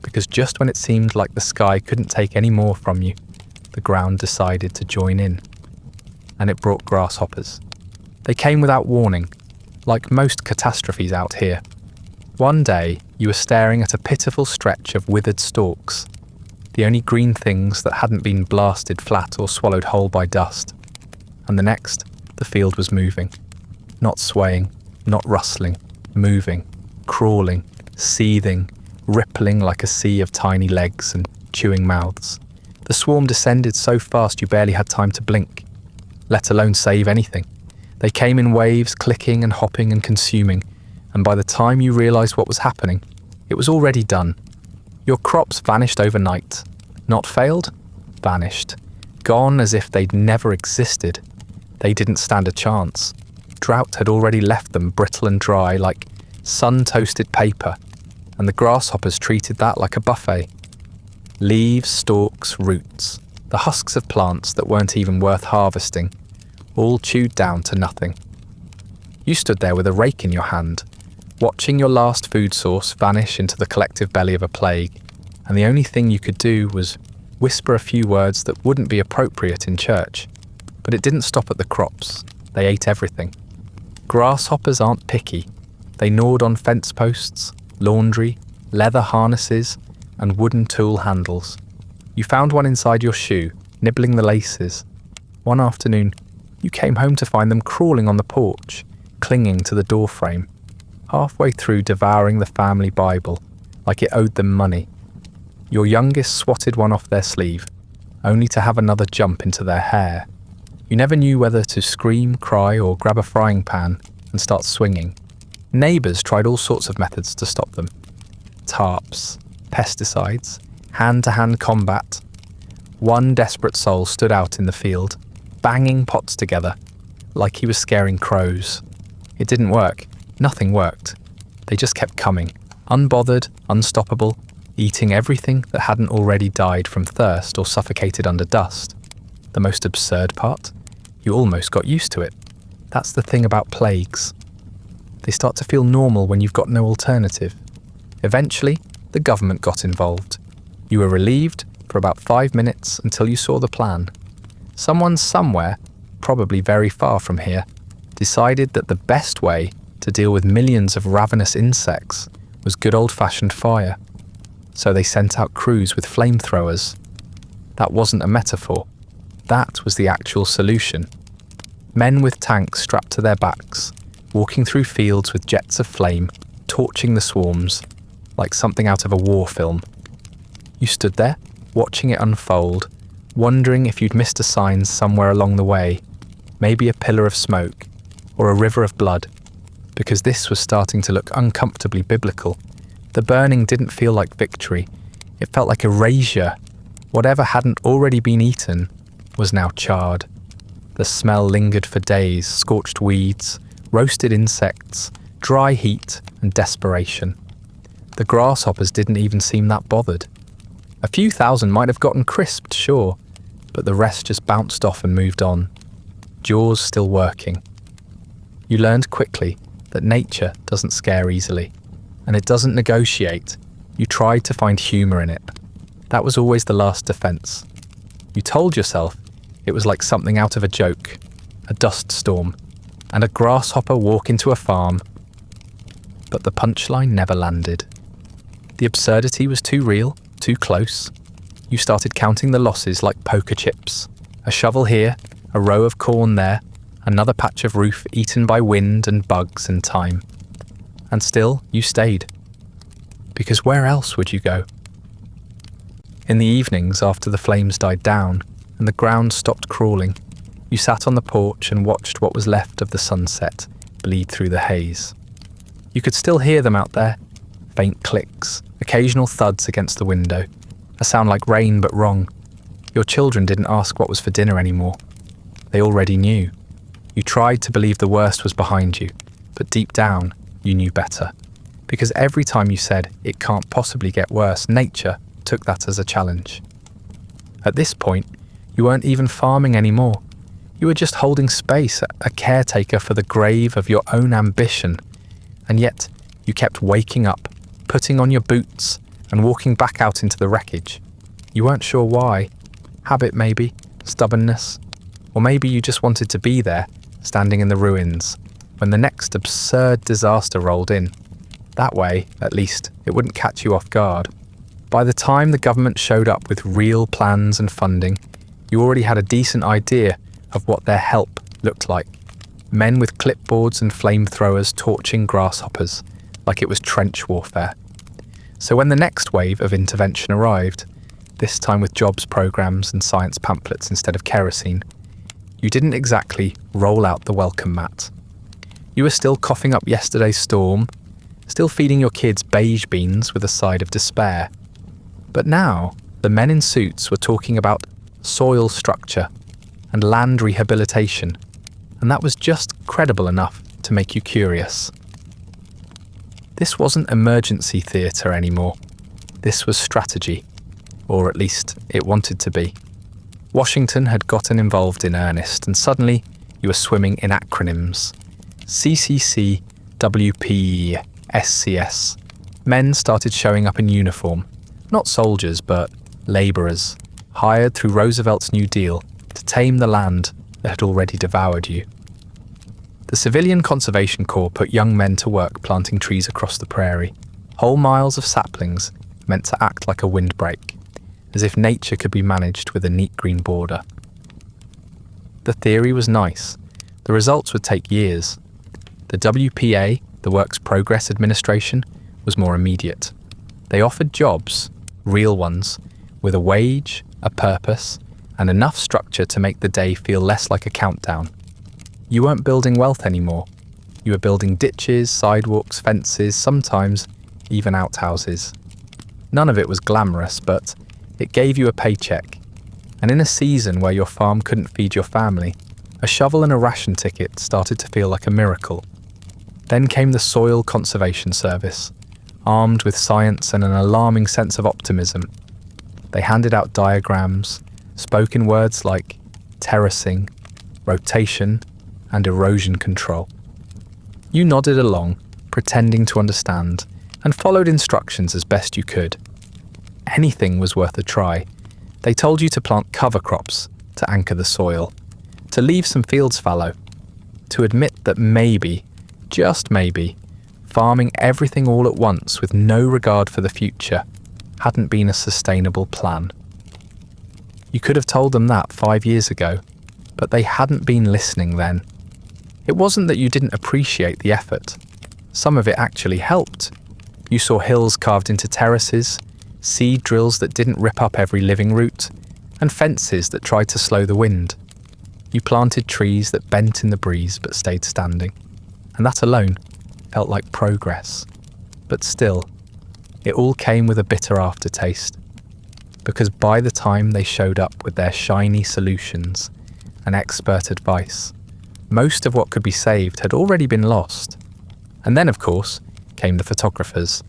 because just when it seemed like the sky couldn't take any more from you, the ground decided to join in. And it brought grasshoppers. They came without warning, like most catastrophes out here. One day, you were staring at a pitiful stretch of withered stalks, the only green things that hadn't been blasted flat or swallowed whole by dust. And the next, the field was moving. Not swaying, not rustling, moving, crawling, seething, rippling like a sea of tiny legs and chewing mouths. The swarm descended so fast you barely had time to blink, let alone save anything. They came in waves, clicking and hopping and consuming, and by the time you realised what was happening, it was already done. Your crops vanished overnight. Not failed? Vanished. Gone as if they'd never existed. They didn't stand a chance. Drought had already left them brittle and dry like sun-toasted paper, and the grasshoppers treated that like a buffet. Leaves, stalks, roots, the husks of plants that weren't even worth harvesting, all chewed down to nothing. You stood there with a rake in your hand, watching your last food source vanish into the collective belly of a plague, and the only thing you could do was whisper a few words that wouldn't be appropriate in church. But it didn't stop at the crops. They ate everything. Grasshoppers aren't picky. They gnawed on fence posts, laundry, leather harnesses, and wooden tool handles. You found one inside your shoe, nibbling the laces. One afternoon, you came home to find them crawling on the porch, clinging to the doorframe, halfway through devouring the family Bible, like it owed them money. Your youngest swatted one off their sleeve, only to have another jump into their hair. You never knew whether to scream, cry, or grab a frying pan and start swinging. Neighbours tried all sorts of methods to stop them. Tarps, pesticides, hand-to-hand combat. One desperate soul stood out in the field, banging pots together, like he was scaring crows. It didn't work. Nothing worked. They just kept coming, unbothered, unstoppable, eating everything that hadn't already died from thirst or suffocated under dust. The most absurd part? You almost got used to it. That's the thing about plagues. They start to feel normal when you've got no alternative. Eventually, the government got involved. You were relieved for about 5 minutes until you saw the plan. Someone somewhere, probably very far from here, decided that the best way to deal with millions of ravenous insects was good old-fashioned fire. So they sent out crews with flamethrowers. That wasn't a metaphor. That was the actual solution. Men with tanks strapped to their backs, walking through fields with jets of flame, torching the swarms, like something out of a war film. You stood there, watching it unfold, wondering if you'd missed a sign somewhere along the way, maybe a pillar of smoke, or a river of blood, because this was starting to look uncomfortably biblical. The burning didn't feel like victory, it felt like erasure. Whatever hadn't already been eaten was now charred. The smell lingered for days, scorched weeds, roasted insects, dry heat, and desperation. The grasshoppers didn't even seem that bothered. A few thousand might have gotten crisped, sure, but the rest just bounced off and moved on, jaws still working. You learned quickly that nature doesn't scare easily, and it doesn't negotiate. You tried to find humour in it. That was always the last defence. You told yourself it was like something out of a joke, a dust storm, and a grasshopper walk into a farm. But the punchline never landed. The absurdity was too real, too close. You started counting the losses like poker chips. A shovel here, a row of corn there, another patch of roof eaten by wind and bugs and time. And still, you stayed. Because where else would you go? In the evenings, after the flames died down and the ground stopped crawling, you sat on the porch and watched what was left of the sunset bleed through the haze. You could still hear them out there, faint clicks, occasional thuds against the window, a sound like rain but wrong. Your children didn't ask what was for dinner anymore. They already knew. You tried to believe the worst was behind you, but deep down, you knew better. Because every time you said, it can't possibly get worse, nature took that as a challenge. At this point, you weren't even farming anymore. You were just holding space, a caretaker for the grave of your own ambition. And yet, you kept waking up, putting on your boots, and walking back out into the wreckage. You weren't sure why. Habit maybe, stubbornness, or maybe you just wanted to be there, standing in the ruins, when the next absurd disaster rolled in. That way, at least, it wouldn't catch you off guard. By the time the government showed up with real plans and funding, you already had a decent idea of what their help looked like. Men with clipboards and flamethrowers torching grasshoppers, like it was trench warfare. So when the next wave of intervention arrived, this time with jobs programs and science pamphlets instead of kerosene, you didn't exactly roll out the welcome mat. You were still coughing up yesterday's storm, still feeding your kids beige beans with a side of despair. But now, the men in suits were talking about soil structure and land rehabilitation, and that was just credible enough to make you curious. This wasn't emergency theatre anymore. This was strategy, or at least it wanted to be. Washington had gotten involved in earnest, and suddenly you were swimming in acronyms. CCC, WP, SCS. Men started showing up in uniform, not soldiers but labourers, hired through Roosevelt's New Deal to tame the land that had already devoured you. The Civilian Conservation Corps put young men to work planting trees across the prairie, whole miles of saplings meant to act like a windbreak, as if nature could be managed with a neat green border. The theory was nice. The results would take years. The WPA, the Works Progress Administration, was more immediate. They offered jobs, real ones, with a wage, a purpose, and enough structure to make the day feel less like a countdown. You weren't building wealth anymore. You were building ditches, sidewalks, fences, sometimes even outhouses. None of it was glamorous, but it gave you a paycheck. And in a season where your farm couldn't feed your family, a shovel and a ration ticket started to feel like a miracle. Then came the Soil Conservation Service, armed with science and an alarming sense of optimism. They handed out diagrams, spoke in words like terracing, rotation, and erosion control. You nodded along, pretending to understand, and followed instructions as best you could. Anything was worth a try. They told you to plant cover crops to anchor the soil, to leave some fields fallow, to admit that maybe, just maybe, farming everything all at once with no regard for the future hadn't been a sustainable plan. You could have told them that 5 years ago, but they hadn't been listening then. It wasn't that you didn't appreciate the effort. Some of it actually helped. You saw hills carved into terraces, seed drills that didn't rip up every living root, and fences that tried to slow the wind. You planted trees that bent in the breeze but stayed standing, and that alone felt like progress. But still, it all came with a bitter aftertaste, because by the time they showed up with their shiny solutions and expert advice, most of what could be saved had already been lost. And then, of course, came the photographers.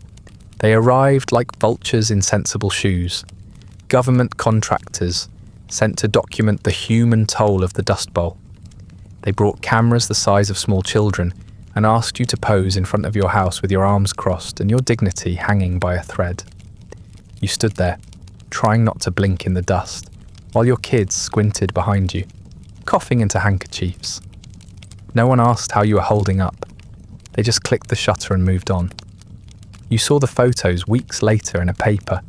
They arrived like vultures in sensible shoes, government contractors sent to document the human toll of the Dust Bowl. They brought cameras the size of small children and asked you to pose in front of your house with your arms crossed and your dignity hanging by a thread. You stood there, trying not to blink in the dust, while your kids squinted behind you, coughing into handkerchiefs. No one asked how you were holding up. They just clicked the shutter and moved on. You saw the photos weeks later in a paper,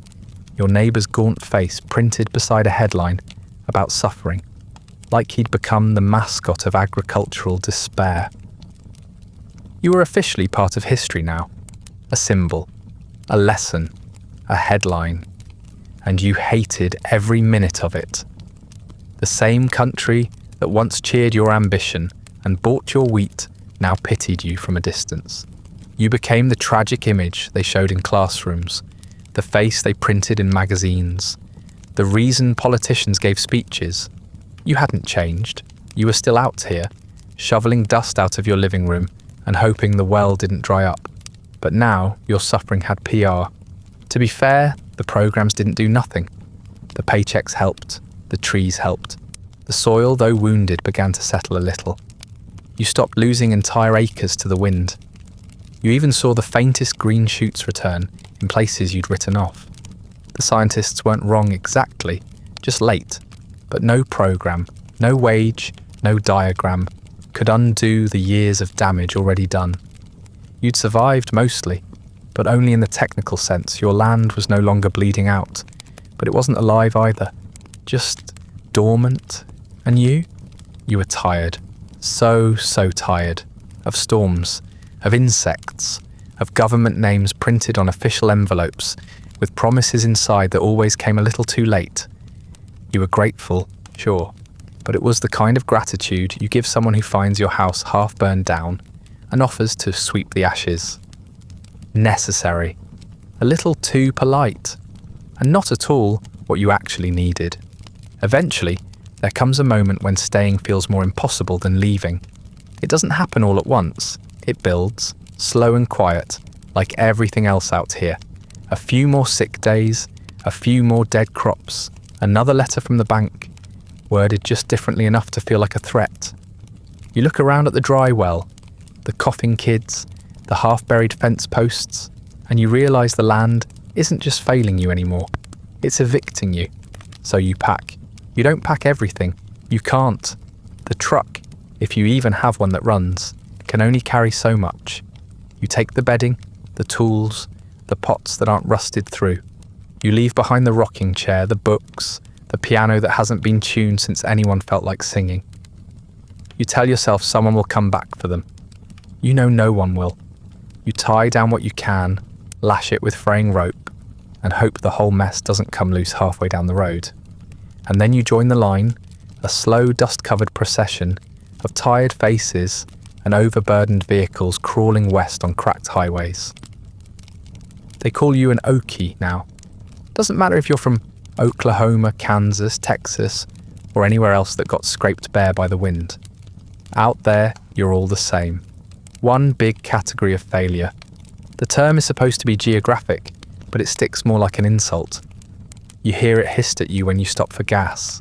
your neighbour's gaunt face printed beside a headline about suffering, like he'd become the mascot of agricultural despair. You were officially part of history now, a symbol, a lesson, a headline, and you hated every minute of it. The same country that once cheered your ambition and bought your wheat now pitied you from a distance. You became the tragic image they showed in classrooms, the face they printed in magazines, The reason politicians gave speeches. You hadn't changed. You were still out here, shoveling dust out of your living room and hoping the well didn't dry up. But now your suffering had PR. To be fair, the programs didn't do nothing. The paychecks helped. The trees helped. The soil, though wounded, began to settle a little. You stopped losing entire acres to the wind. You even saw the faintest green shoots return in places you'd written off. The scientists weren't wrong exactly, just late. But no program, no wage, no diagram could undo the years of damage already done. You'd survived mostly, but only in the technical sense. Your land was no longer bleeding out, but it wasn't alive either, just dormant. And you were tired, so tired, of storms, of insects, of government names printed on official envelopes with promises inside that always came a little too late. You were grateful, sure, but it was the kind of gratitude you give someone who finds your house half burned down and offers to sweep the ashes. Necessary, a little too polite, and not at all what you actually needed. Eventually, there comes a moment when staying feels more impossible than leaving. It doesn't happen all at once. It builds, slow and quiet, like everything else out here. A few more sick days, a few more dead crops, another letter from the bank, worded just differently enough to feel like a threat. You look around at the dry well, the coughing kids, the half-buried fence posts, and you realise the land isn't just failing you anymore. It's evicting you. So you pack. You don't pack everything. You can't. The truck, if you even have one that runs, can only carry so much. You take the bedding, the tools, the pots that aren't rusted through. You leave behind the rocking chair, the books, the piano that hasn't been tuned since anyone felt like singing. You tell yourself someone will come back for them. You know no one will. You tie down what you can, lash it with fraying rope, and hope the whole mess doesn't come loose halfway down the road. And then you join the line, a slow dust-covered procession of tired faces and overburdened vehicles crawling west on cracked highways. They call you an Okie now. Doesn't matter if you're from Oklahoma, Kansas, Texas, or anywhere else that got scraped bare by the wind. Out there, you're all the same. One big category of failure. The term is supposed to be geographic, but it sticks more like an insult. You hear it hissed at you when you stop for gas.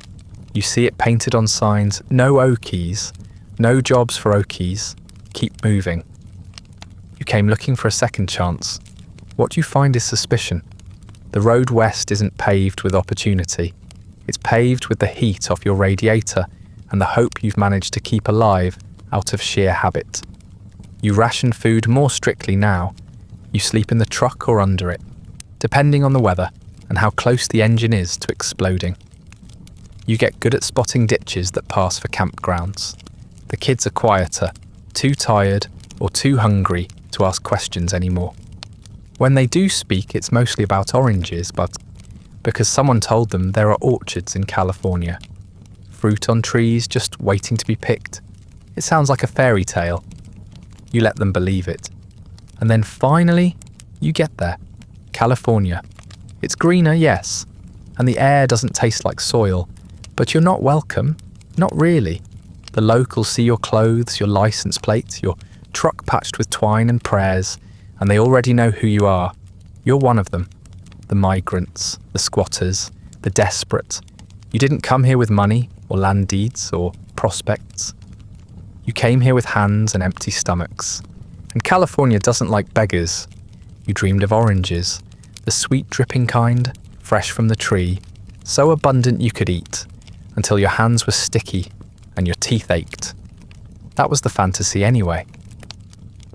You see it painted on signs, no Okies, no jobs for Okies, keep moving. You came looking for a second chance. What you find is suspicion. The road west isn't paved with opportunity. It's paved with the heat off your radiator and the hope you've managed to keep alive out of sheer habit. You ration food more strictly now. You sleep in the truck or under it, depending on the weather and how close the engine is to exploding. You get good at spotting ditches that pass for campgrounds. The kids are quieter, too tired or too hungry to ask questions anymore. When they do speak, it's mostly about oranges, but because someone told them there are orchards in California. Fruit on trees just waiting to be picked. It sounds like a fairy tale. You let them believe it. And then finally, you get there. California. It's greener, yes, and the air doesn't taste like soil, but you're not welcome. Not really. The locals see your clothes, your license plate, your truck patched with twine and prayers, and they already know who you are. You're one of them. The migrants, the squatters, the desperate. You didn't come here with money or land deeds or prospects. You came here with hands and empty stomachs. And California doesn't like beggars. You dreamed of oranges, the sweet dripping kind, fresh from the tree, so abundant you could eat, until your hands were sticky and your teeth ached. That was the fantasy anyway.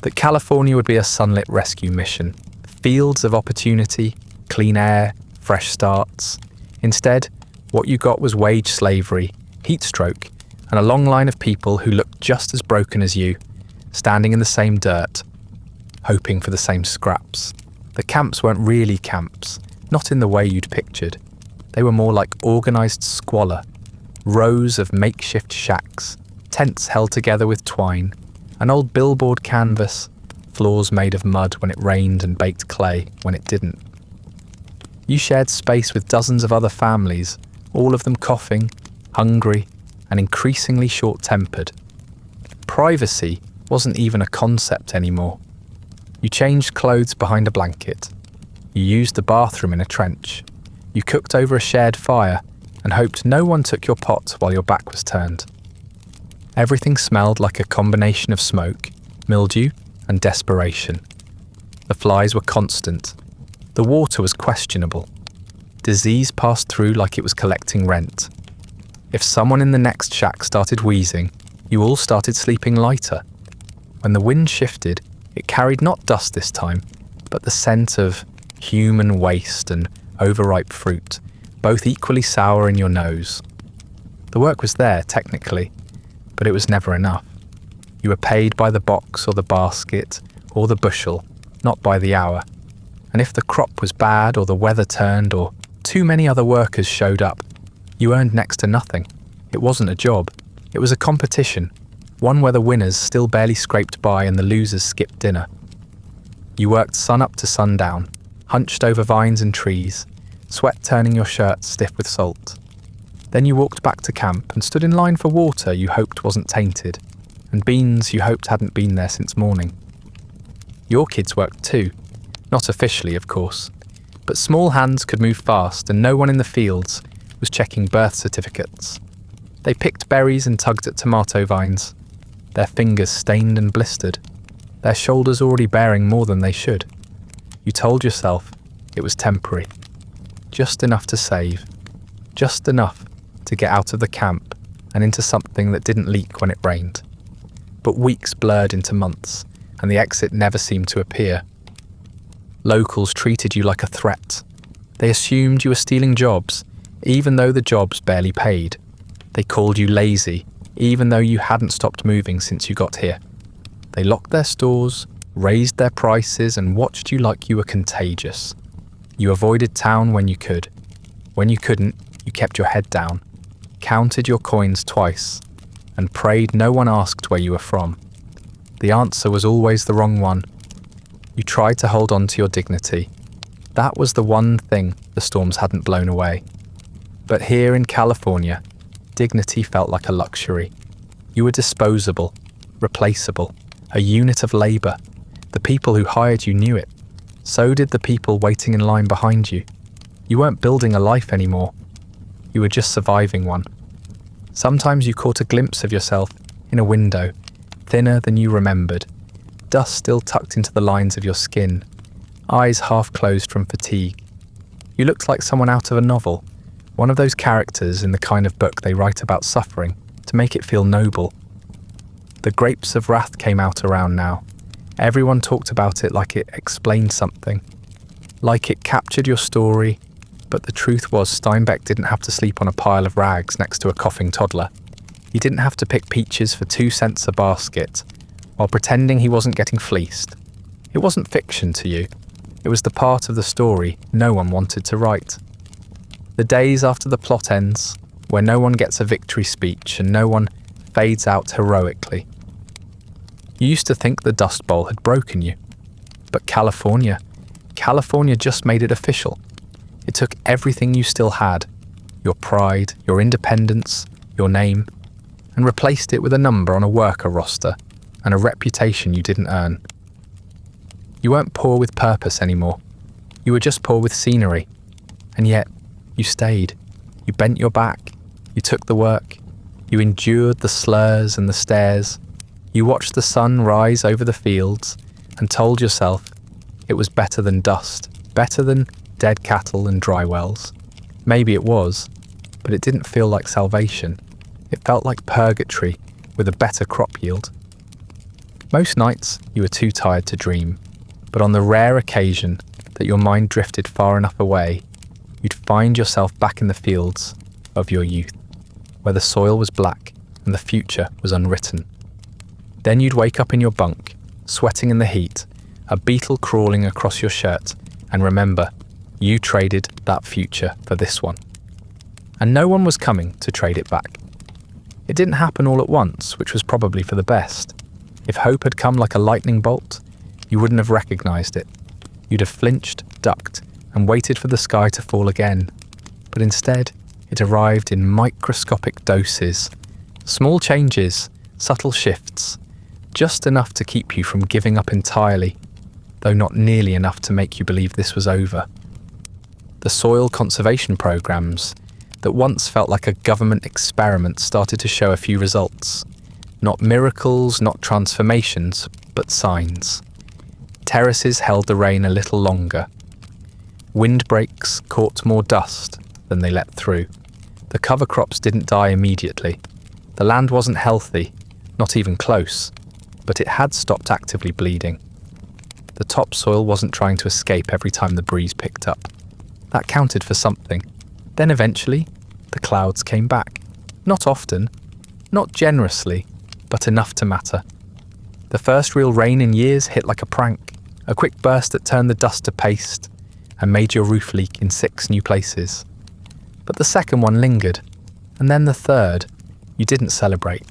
That California would be a sunlit rescue mission, fields of opportunity, clean air, fresh starts. Instead, what you got was wage slavery, heat stroke, and a long line of people who looked just as broken as you, standing in the same dirt, hoping for the same scraps. The camps weren't really camps, not in the way you'd pictured. They were more like organised squalor, rows of makeshift shacks, tents held together with twine, an old billboard canvas, floors made of mud when it rained and baked clay when it didn't. You shared space with dozens of other families, all of them coughing, hungry, and increasingly short-tempered. Privacy wasn't even a concept anymore. You changed clothes behind a blanket. You used the bathroom in a trench. You cooked over a shared fire and hoped no one took your pot while your back was turned. Everything smelled like a combination of smoke, mildew, and desperation. The flies were constant. The water was questionable. Disease passed through like it was collecting rent. If someone in the next shack started wheezing, you all started sleeping lighter. When the wind shifted, it carried not dust this time, but the scent of human waste and overripe fruit, both equally sour in your nose. The work was there, technically, but it was never enough. You were paid by the box or the basket or the bushel, not by the hour. And if the crop was bad or the weather turned or too many other workers showed up, you earned next to nothing. It wasn't a job. It was a competition, one where the winners still barely scraped by and the losers skipped dinner. You worked sun up to sundown, hunched over vines and trees, sweat turning your shirt stiff with salt. Then you walked back to camp and stood in line for water you hoped wasn't tainted, and beans you hoped hadn't been there since morning. Your kids worked too, not officially of course, but small hands could move fast and no one in the fields was checking birth certificates. They picked berries and tugged at tomato vines, their fingers stained and blistered, their shoulders already bearing more than they should. You told yourself it was temporary, just enough to save, just enough to get out of the camp and into something that didn't leak when it rained. But weeks blurred into months, and the exit never seemed to appear. Locals treated you like a threat. They assumed you were stealing jobs, even though the jobs barely paid. They called you lazy, even though you hadn't stopped moving since you got here. They locked their stores, raised their prices, and watched you like you were contagious. You avoided town when you could. When you couldn't, you kept your head down, counted your coins twice, and prayed no one asked where you were from. The answer was always the wrong one. You tried to hold on to your dignity. That was the one thing the storms hadn't blown away. But here in California, dignity felt like a luxury. You were disposable, replaceable, a unit of labour. The people who hired you knew it. So did the people waiting in line behind you. You weren't building a life anymore. You were just surviving one. Sometimes you caught a glimpse of yourself in a window, thinner than you remembered, dust still tucked into the lines of your skin, eyes half closed from fatigue. You looked like someone out of a novel, one of those characters in the kind of book they write about suffering to make it feel noble. The grapes of wrath came out around now. Everyone talked about it like it explained something, like it captured your story, but the truth was Steinbeck didn't have to sleep on a pile of rags next to a coughing toddler. He didn't have to pick peaches for 2 cents a basket, while pretending he wasn't getting fleeced. It wasn't fiction to you. It was the part of the story no one wanted to write. The days after the plot ends, where no one gets a victory speech and no one fades out heroically. You used to think the Dust Bowl had broken you. But California just made it official. It took everything you still had, your pride, your independence, your name, and replaced it with a number on a worker roster and a reputation you didn't earn. You weren't poor with purpose anymore. You were just poor with scenery. And yet, you stayed. You bent your back. You took the work. You endured the slurs and the stares. You watched the sun rise over the fields and told yourself it was better than dust, better than dead cattle and dry wells. Maybe it was, but it didn't feel like salvation. It felt like purgatory with a better crop yield. Most nights you were too tired to dream, but on the rare occasion that your mind drifted far enough away, you'd find yourself back in the fields of your youth, where the soil was black and the future was unwritten. Then you'd wake up in your bunk, sweating in the heat, a beetle crawling across your shirt, and remember, you traded that future for this one. And no one was coming to trade it back. It didn't happen all at once, which was probably for the best. If hope had come like a lightning bolt, you wouldn't have recognised it. You'd have flinched, ducked, and waited for the sky to fall again, but instead it arrived in microscopic doses, small changes, subtle shifts, just enough to keep you from giving up entirely, though not nearly enough to make you believe this was over. The soil conservation programs that once felt like a government experiment started to show a few results. Not miracles, not transformations, but signs. Terraces held the rain a little longer. Windbreaks caught more dust than they let through. The cover crops didn't die immediately. The land wasn't healthy, not even close, but it had stopped actively bleeding. The topsoil wasn't trying to escape every time the breeze picked up. That counted for something. Then eventually, the clouds came back. Not often, not generously, but enough to matter. The first real rain in years hit like a prank, a quick burst that turned the dust to paste and made your roof leak in 6 new places. But the second one lingered, and then the third. You didn't celebrate.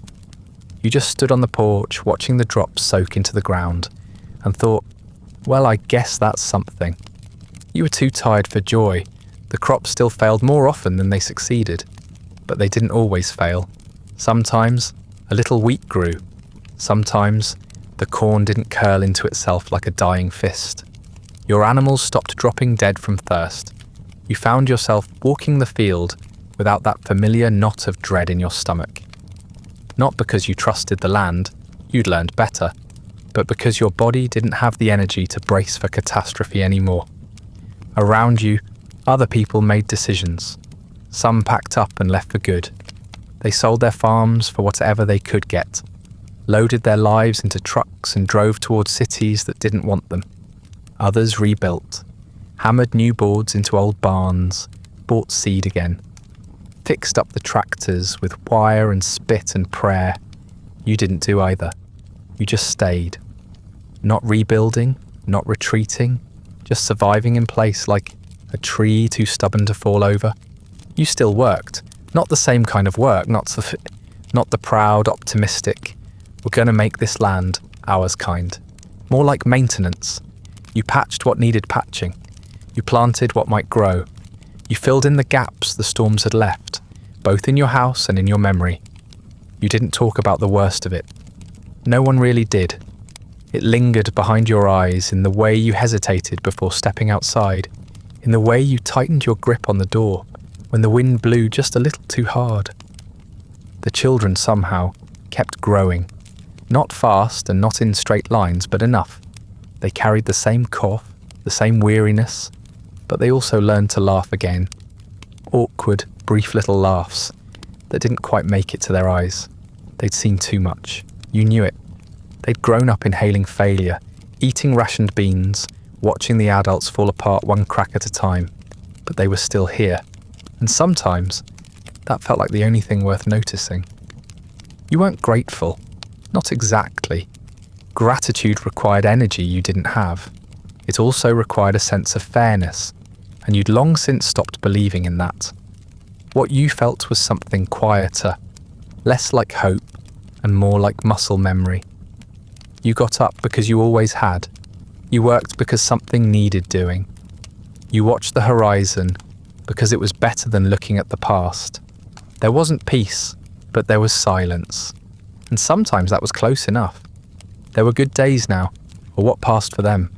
You just stood on the porch watching the drops soak into the ground and thought, well, I guess that's something. You were too tired for joy. The crops still failed more often than they succeeded, but they didn't always fail. Sometimes a little wheat grew. Sometimes the corn didn't curl into itself like a dying fist. Your animals stopped dropping dead from thirst. You found yourself walking the field without that familiar knot of dread in your stomach. Not because you trusted the land, you'd learned better, but because your body didn't have the energy to brace for catastrophe anymore. Around you, other people made decisions. Some packed up and left for good. They sold their farms for whatever they could get, loaded their lives into trucks and drove towards cities that didn't want them. Others rebuilt, hammered new boards into old barns, bought seed again, fixed up the tractors with wire and spit and prayer. You didn't do either. You just stayed. Not rebuilding, not retreating, just surviving in place like a tree too stubborn to fall over. You still worked. Not the same kind of work, not the proud, optimistic, we're going to make this land ours kind. More like maintenance. You patched what needed patching. You planted what might grow. You filled in the gaps the storms had left, both in your house and in your memory. You didn't talk about the worst of it. No one really did. It lingered behind your eyes in the way you hesitated before stepping outside, in the way you tightened your grip on the door when the wind blew just a little too hard. The children somehow kept growing. Not fast and not in straight lines, but enough. They carried the same cough, the same weariness, but they also learned to laugh again. Awkward, brief little laughs that didn't quite make it to their eyes. They'd seen too much. You knew it. They'd grown up inhaling failure, eating rationed beans, watching the adults fall apart one crack at a time. But they were still here. And sometimes, that felt like the only thing worth noticing. You weren't grateful. Not exactly. Gratitude required energy you didn't have. It also required a sense of fairness, and you'd long since stopped believing in that. What you felt was something quieter, less like hope and more like muscle memory. You got up because you always had. You worked because something needed doing. You watched the horizon because it was better than looking at the past. There wasn't peace, but there was silence. And sometimes that was close enough. There were good days now, or what passed for them.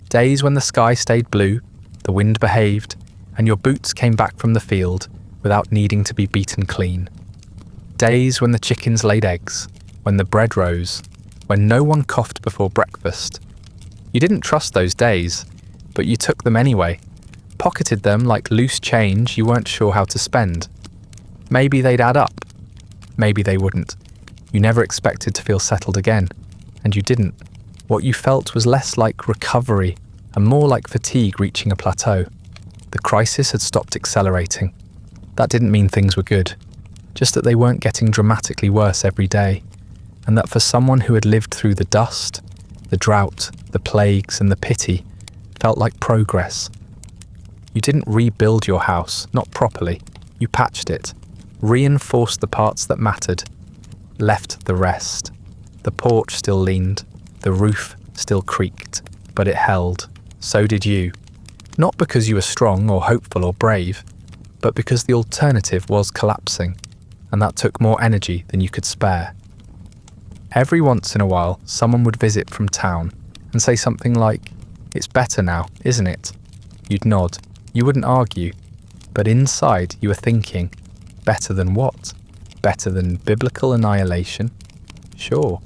Days when the sky stayed blue, the wind behaved, and your boots came back from the field without needing to be beaten clean. Days when the chickens laid eggs, when the bread rose, when no one coughed before breakfast. You didn't trust those days, but you took them anyway, pocketed them like loose change you weren't sure how to spend. Maybe they'd add up. Maybe they wouldn't. You never expected to feel settled again, and you didn't. What you felt was less like recovery and more like fatigue reaching a plateau. The crisis had stopped accelerating. That didn't mean things were good, just that they weren't getting dramatically worse every day, and that for someone who had lived through the dust, the drought, the plagues, and the pity, felt like progress. You didn't rebuild your house, not properly. You patched it, reinforced the parts that mattered, left the rest. The porch still leaned, the roof still creaked, but it held. So did you. Not because you were strong or hopeful or brave, but because the alternative was collapsing, and that took more energy than you could spare. Every once in a while, someone would visit from town and say something like, "It's better now, isn't it?" You'd nod. You wouldn't argue. But inside, you were thinking, better than what? Better than biblical annihilation? Sure.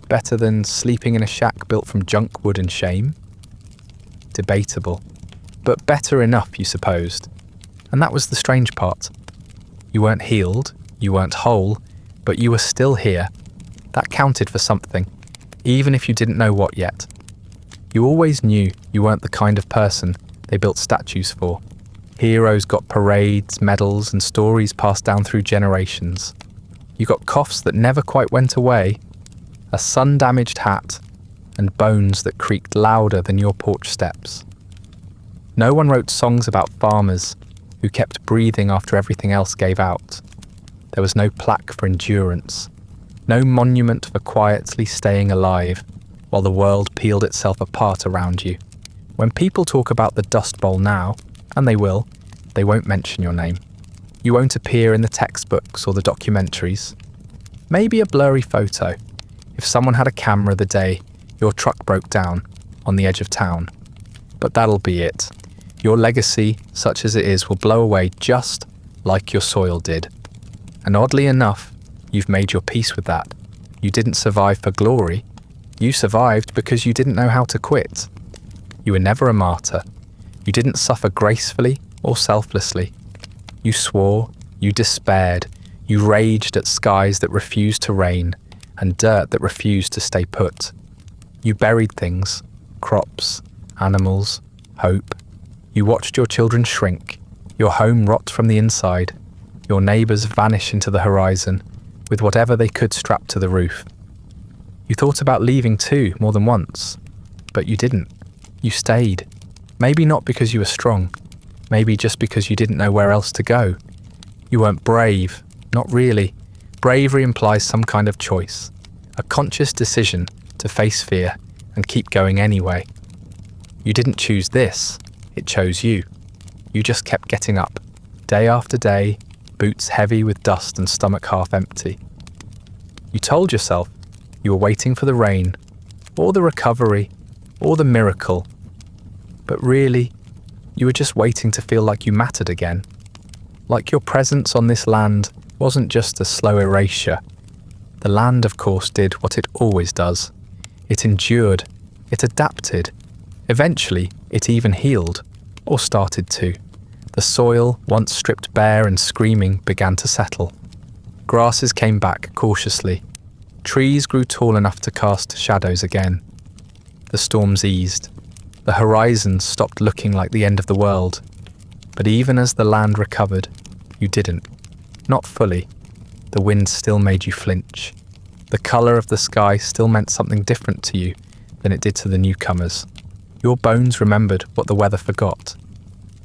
Better than sleeping in a shack built from junk, wood and shame? Debatable. But better enough, you supposed. And that was the strange part. You weren't healed, you weren't whole, but you were still here. That counted for something, even if you didn't know what yet. You always knew you weren't the kind of person they built statues for. Heroes got parades, medals, and stories passed down through generations. You got coughs that never quite went away, a sun-damaged hat, and bones that creaked louder than your porch steps. No one wrote songs about farmers who kept breathing after everything else gave out. There was no plaque for endurance, no monument for quietly staying alive while the world peeled itself apart around you. When people talk about the Dust Bowl now, and they will, they won't mention your name. You won't appear in the textbooks or the documentaries. Maybe a blurry photo, if someone had a camera the day your truck broke down on the edge of town. But that'll be it. Your legacy, such as it is, will blow away just like your soil did. And oddly enough, you've made your peace with that. You didn't survive for glory. You survived because you didn't know how to quit. You were never a martyr. You didn't suffer gracefully or selflessly. You swore, you despaired, you raged at skies that refused to rain and dirt that refused to stay put. You buried things, crops, animals, hope. You watched your children shrink, your home rot from the inside, your neighbours vanish into the horizon with whatever they could strapped to the roof. You thought about leaving too, more than once, but you didn't. You stayed. Maybe not because you were strong, maybe just because you didn't know where else to go. You weren't brave, not really. Bravery implies some kind of choice, a conscious decision to face fear and keep going anyway. You didn't choose this, it chose you. You just kept getting up, day after day, boots heavy with dust and stomach half empty. You told yourself you were waiting for the rain, or the recovery, or the miracle. But really, you were just waiting to feel like you mattered again. Like your presence on this land wasn't just a slow erasure. The land, of course, did what it always does. It endured, it adapted. Eventually, it even healed, or started to. The soil, once stripped bare and screaming, began to settle. Grasses came back cautiously. Trees grew tall enough to cast shadows again. The storms eased. The horizon stopped looking like the end of the world. But even as the land recovered, you didn't. Not fully. The wind still made you flinch. The colour of the sky still meant something different to you than it did to the newcomers. Your bones remembered what the weather forgot.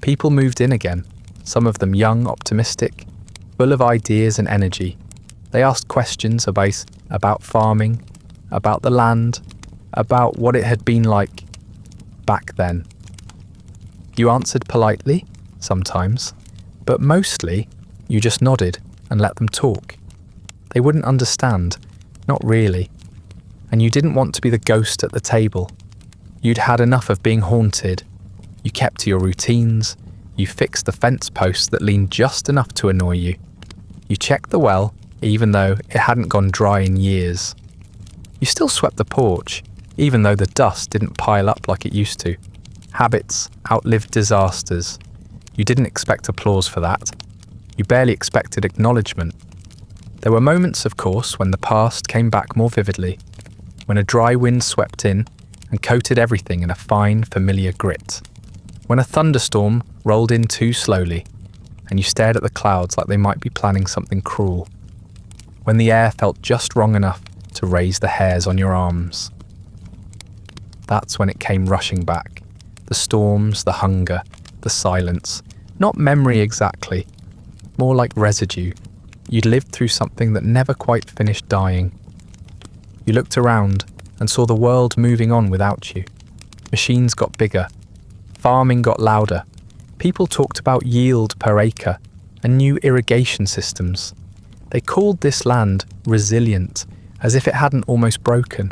People moved in again, some of them young, optimistic, full of ideas and energy. They asked questions about farming, about the land, about what it had been like back then. You answered politely, sometimes, but mostly you just nodded and let them talk. They wouldn't understand, not really. And you didn't want to be the ghost at the table. You'd had enough of being haunted. You kept to your routines. You fixed the fence posts that leaned just enough to annoy you. You checked the well, even though it hadn't gone dry in years. You still swept the porch, even though the dust didn't pile up like it used to. Habits outlived disasters. You didn't expect applause for that. You barely expected acknowledgement. There were moments, of course, when the past came back more vividly, when a dry wind swept in and coated everything in a fine, familiar grit. When a thunderstorm rolled in too slowly, and you stared at the clouds like they might be planning something cruel. When the air felt just wrong enough to raise the hairs on your arms. That's when it came rushing back. The storms, the hunger, the silence. Not memory exactly, more like residue. You'd lived through something that never quite finished dying. You looked around and saw the world moving on without you. Machines got bigger. Farming got louder. People talked about yield per acre and new irrigation systems. They called this land resilient, as if it hadn't almost broken,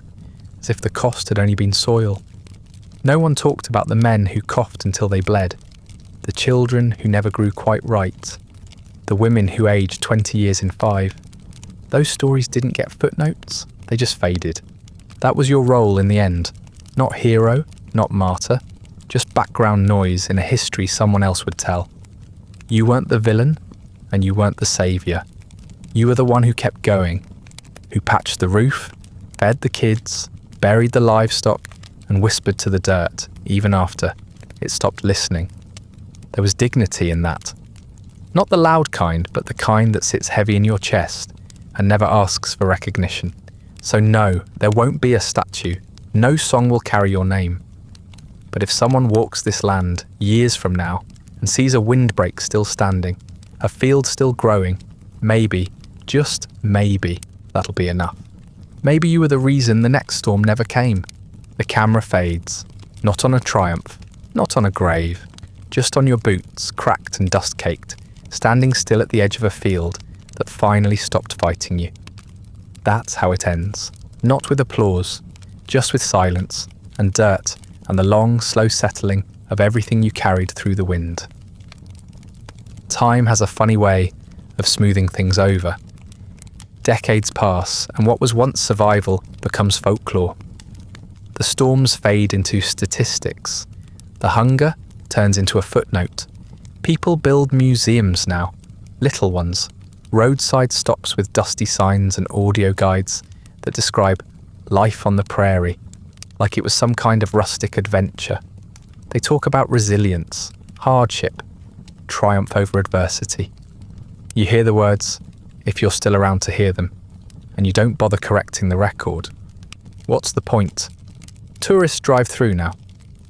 as if the cost had only been soil. No one talked about the men who coughed until they bled, the children who never grew quite right, the women who aged 20 years in 5. Those stories didn't get footnotes, they just faded. That was your role in the end. Not hero, not martyr, just background noise in a history someone else would tell. You weren't the villain, and you weren't the saviour. You were the one who kept going, who patched the roof, fed the kids, buried the livestock, and whispered to the dirt, even after it stopped listening. There was dignity in that. Not the loud kind, but the kind that sits heavy in your chest and never asks for recognition. So no, there won't be a statue. No song will carry your name. But if someone walks this land years from now and sees a windbreak still standing, a field still growing, maybe, just maybe, that'll be enough. Maybe you were the reason the next storm never came. The camera fades, not on a triumph, not on a grave, just on your boots, cracked and dust-caked, standing still at the edge of a field that finally stopped fighting you. That's how it ends. Not with applause, just with silence and dirt and the long, slow settling of everything you carried through the wind. Time has a funny way of smoothing things over. Decades pass, and what was once survival becomes folklore. The storms fade into statistics. The hunger turns into a footnote. People build museums now, little ones, roadside stops with dusty signs and audio guides that describe life on the prairie, like it was some kind of rustic adventure. They talk about resilience, hardship, triumph over adversity. You hear the words, if you're still around to hear them, and you don't bother correcting the record. What's the point? Tourists drive through now.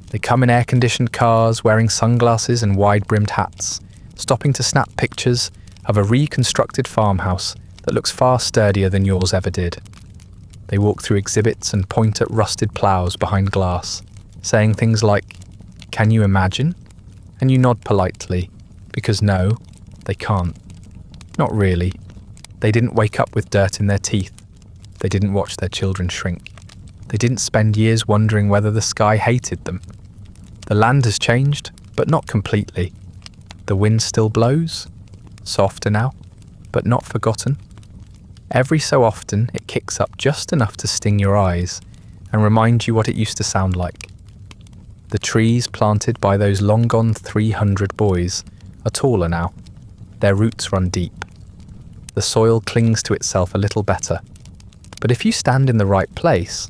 They come in air-conditioned cars, wearing sunglasses and wide-brimmed hats, stopping to snap pictures of a reconstructed farmhouse that looks far sturdier than yours ever did. They walk through exhibits and point at rusted ploughs behind glass, saying things like, "Can you imagine?" And you nod politely, because no, they can't. Not really. They didn't wake up with dirt in their teeth. They didn't watch their children shrink. They didn't spend years wondering whether the sky hated them. The land has changed, but not completely. The wind still blows, softer now, but not forgotten. Every so often it kicks up just enough to sting your eyes and remind you what it used to sound like. The trees planted by those long-gone 300 boys are taller now. Their roots run deep. The soil clings to itself a little better. But if you stand in the right place,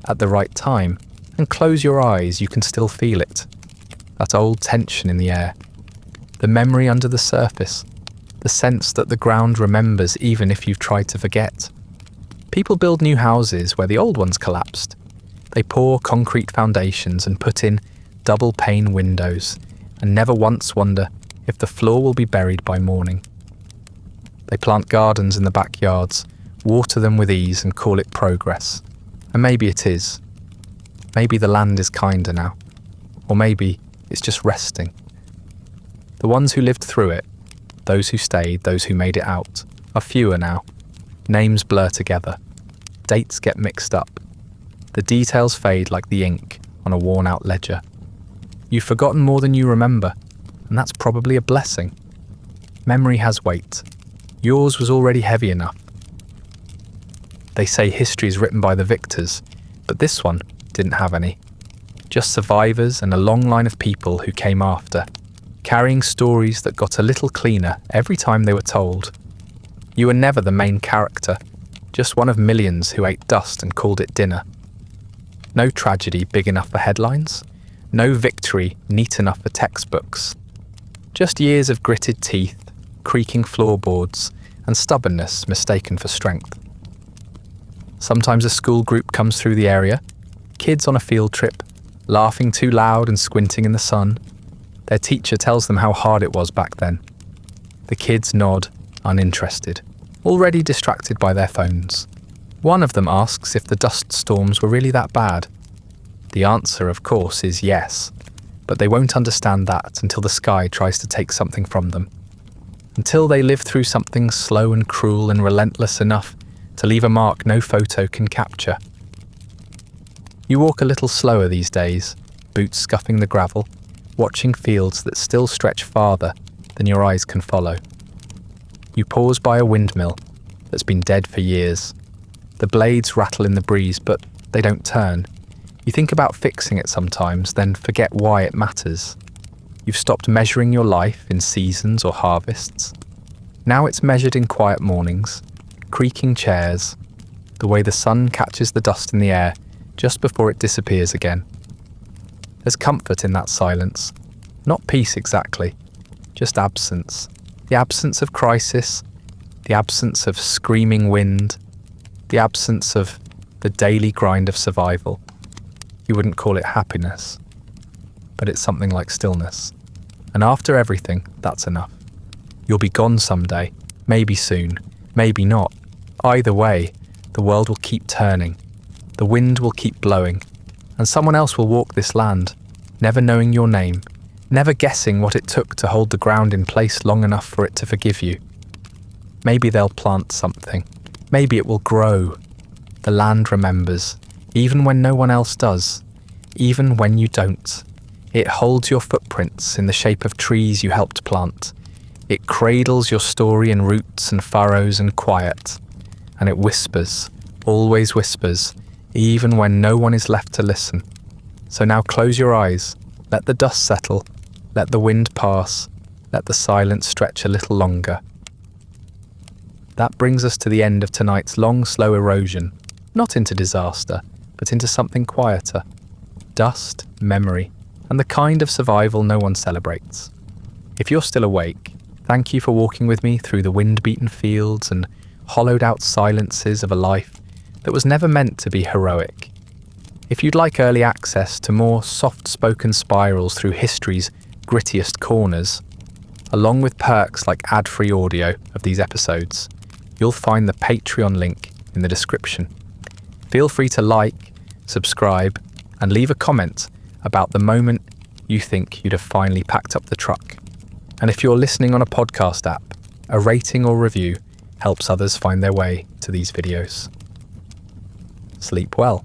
at the right time, and close your eyes, you can still feel it. That old tension in the air. The memory under the surface. The sense that the ground remembers even if you've tried to forget. People build new houses where the old ones collapsed. They pour concrete foundations and put in double-pane windows, and never once wonder if the floor will be buried by morning. They plant gardens in the backyards, water them with ease and call it progress. And maybe it is. Maybe the land is kinder now. Or maybe it's just resting. The ones who lived through it, those who stayed, those who made it out, are fewer now. Names blur together. Dates get mixed up. The details fade like the ink on a worn-out ledger. You've forgotten more than you remember, and that's probably a blessing. Memory has weight. Yours was already heavy enough. They say history is written by the victors, but this one didn't have any. Just survivors and a long line of people who came after, carrying stories that got a little cleaner every time they were told. You were never the main character, just one of millions who ate dust and called it dinner. No tragedy big enough for headlines, no victory neat enough for textbooks. Just years of gritted teeth, creaking floorboards, and stubbornness mistaken for strength. Sometimes a school group comes through the area, kids on a field trip, laughing too loud and squinting in the sun. Their teacher tells them how hard it was back then. The kids nod, uninterested, already distracted by their phones. One of them asks if the dust storms were really that bad. The answer, of course, is yes, but they won't understand that until the sky tries to take something from them. Until they live through something slow and cruel and relentless enough to leave a mark no photo can capture. You walk a little slower these days, boots scuffing the gravel, watching fields that still stretch farther than your eyes can follow. You pause by a windmill that's been dead for years. The blades rattle in the breeze, but they don't turn. You think about fixing it sometimes, then forget why it matters. You've stopped measuring your life in seasons or harvests. Now it's measured in quiet mornings, creaking chairs, the way the sun catches the dust in the air just before it disappears again. There's comfort in that silence. Not peace exactly, just absence. The absence of crisis, the absence of screaming wind, the absence of the daily grind of survival. You wouldn't call it happiness, but it's something like stillness. And after everything, that's enough. You'll be gone someday, maybe soon, maybe not. Either way, the world will keep turning. The wind will keep blowing, and someone else will walk this land, never knowing your name, never guessing what it took to hold the ground in place long enough for it to forgive you. Maybe they'll plant something. Maybe it will grow. The land remembers, even when no one else does, even when you don't. It holds your footprints in the shape of trees you helped plant. It cradles your story in roots and furrows and quiet. And it whispers, always whispers, even when no one is left to listen. So now close your eyes, let the dust settle, let the wind pass, let the silence stretch a little longer. That brings us to the end of tonight's long, slow erosion, not into disaster, but into something quieter. Dust, memory, and the kind of survival no one celebrates. If you're still awake, thank you for walking with me through the wind-beaten fields and hollowed-out silences of a life that was never meant to be heroic. If you'd like early access to more soft-spoken spirals through history's grittiest corners, along with perks like ad-free audio of these episodes, you'll find the Patreon link in the description. Feel free to like, subscribe, and leave a comment about the moment you think you'd have finally packed up the truck. And if you're listening on a podcast app, a rating or review helps others find their way to these videos. Sleep well.